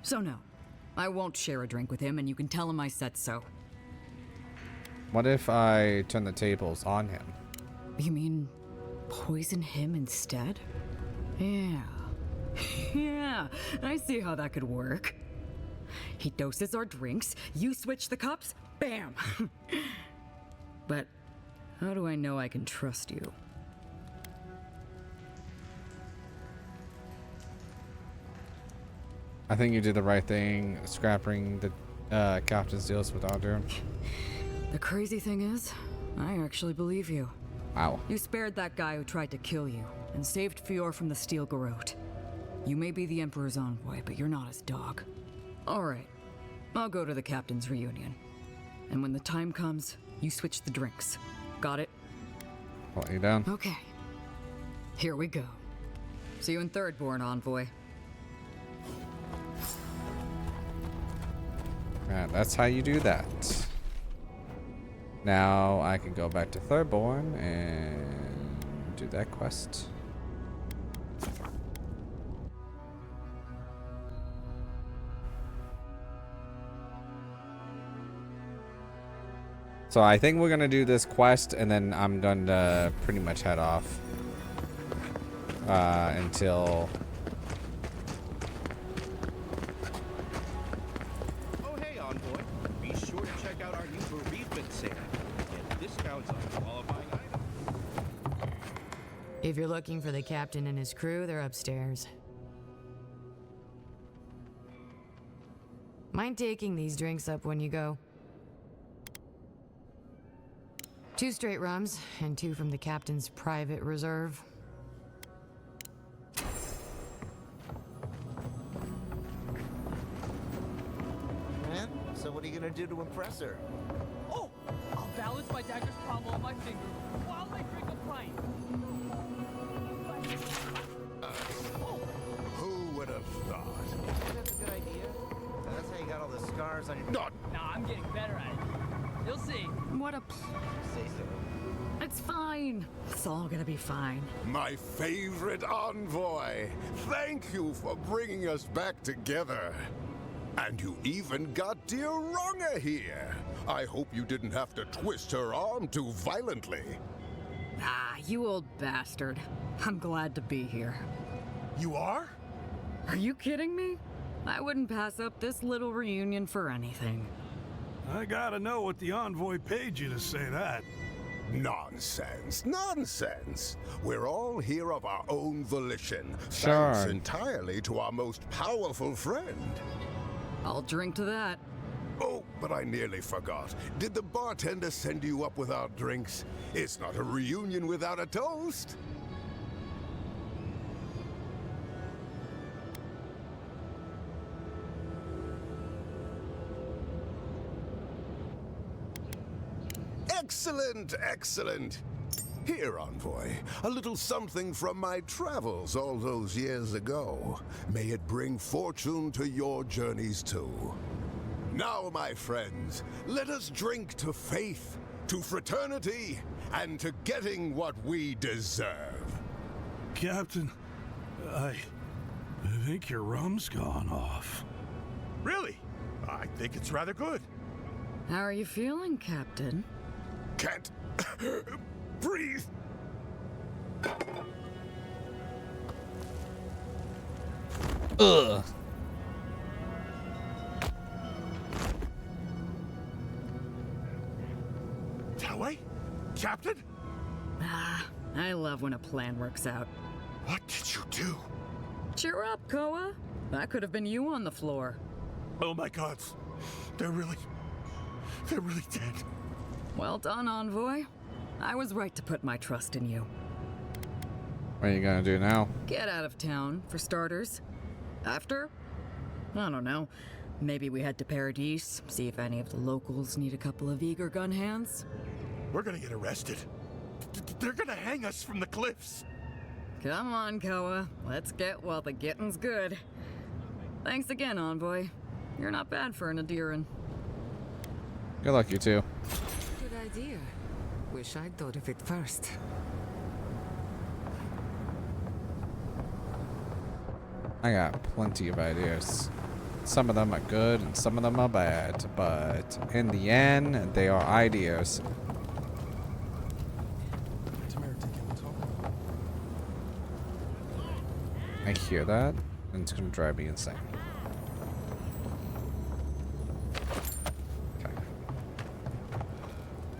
So no, I won't share a drink with him, and you can tell him I said so. What if I turn the tables on him? You mean poison him instead? Yeah. Yeah, I see how that could work. He doses our drinks, you switch the cups, bam! But how do I know I can trust you? I think you did the right thing, scrapping the captain's deals with Adir. The crazy thing is, I actually believe you. Wow. You spared that guy who tried to kill you, and saved Fior from the Steel Garrote. You may be the Emperor's envoy, but you're not his dog. Alright, I'll go to the captain's reunion. And when the time comes, you switch the drinks. Got it? I'll let you down. Okay. Here we go. See you in Thirdborn, Envoy. Alright, that's how you do that. Now I can go back to Thirdborn and do that quest. So I think we're gonna do this quest and then I'm gonna pretty much head off until Hey, Envoy. Be sure to check out our new bereavement sale. Get discounts on qualifying items. If you're looking for the captain and his crew, they're upstairs. Mind taking these drinks up when you go? 2 straight rums, and 2 from the captain's private reserve. Man, so what are you gonna do to impress her? Oh! I'll balance my dagger's pommel on my finger while I drink a pint. Who would have thought? That's a good idea. That's how you got all the scars on your... Nah, I'm getting better at it. You'll see. What a Say so. It's fine. It's all gonna be fine. My favorite envoy. Thank you for bringing us back together. And you even got dear Ronga here. I hope you didn't have to twist her arm too violently. Ah, you old bastard. I'm glad to be here. You are? Are you kidding me? I wouldn't pass up this little reunion for anything. I gotta know what the envoy paid you to say that. Nonsense, nonsense. We're all here of our own volition, Sure. thanks entirely to our most powerful friend. I'll drink to that. Oh, but I nearly forgot. Did the bartender send you up without drinks? It's not a reunion without a toast. Excellent, excellent. Here, Envoy, a little something from my travels all those years ago. May it bring fortune to your journeys too. Now, my friends, let us drink to faith, to fraternity, and to getting what we deserve. Captain, I think your rum's gone off. Really? I think it's rather good. How are you feeling, Captain? Can't breathe. Ugh. Taue? Captain? Ah, I love when a plan works out. What did you do? Cheer up, Koa. That could have been you on the floor. Oh my gods. They're really dead. Well done, Envoy. I was right to put my trust in you. What are you gonna do now? Get out of town, for starters. After? I don't know. Maybe we head to Paradise, see if any of the locals need a couple of eager gun hands. We're gonna get arrested. They're gonna hang us from the cliffs. Come on, Koa. Let's get while the getting's good. Thanks again, Envoy. You're not bad for an Adiran. Good luck, you two. Good idea. Wish I'd thought of it first. I got plenty of ideas. Some of them are good and some of them are bad, but in the end, they are ideas. I hear that, and it's gonna drive me insane. Okay.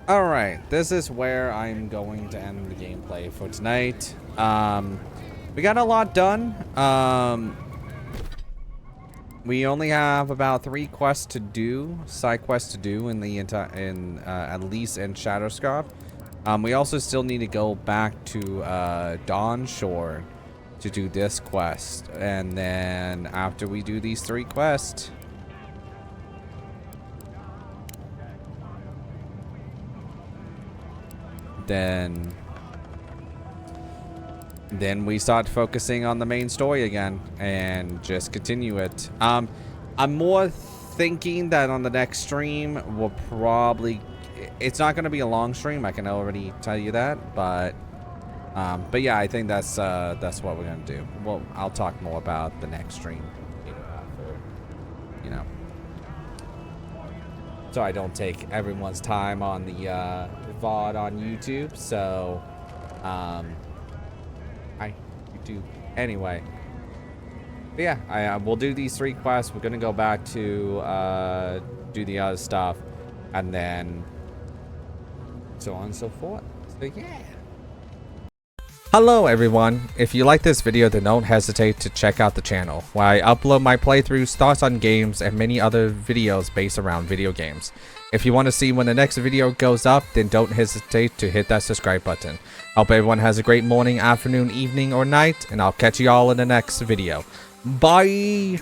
Alright, this is where I'm going to end the gameplay for tonight. We got a lot done. We only have about 3 quests to do, side quests to do in the at least in Shadowscarp. We also still need to go back to Dawn Shore to do this quest, and then after we do these 3 quests, then we start focusing on the main story again and just continue it. I'm more thinking that on the next stream we'll probably, it's not going to be a long stream, I can already tell you that, but yeah, I think that's what we're going to do. Well, I'll talk more about the next stream, you know, so I don't take everyone's time on the VOD on YouTube. So YouTube anyway. But yeah, we'll do these 3 quests. We're gonna go back to do the other stuff, and then so on and so forth. So yeah. Hello everyone, if you like this video then don't hesitate to check out the channel, where I upload my playthroughs, thoughts on games, and many other videos based around video games. If you want to see when the next video goes up, then don't hesitate to hit that subscribe button. Hope everyone has a great morning, afternoon, evening, or night, and I'll catch you all in the next video. Bye!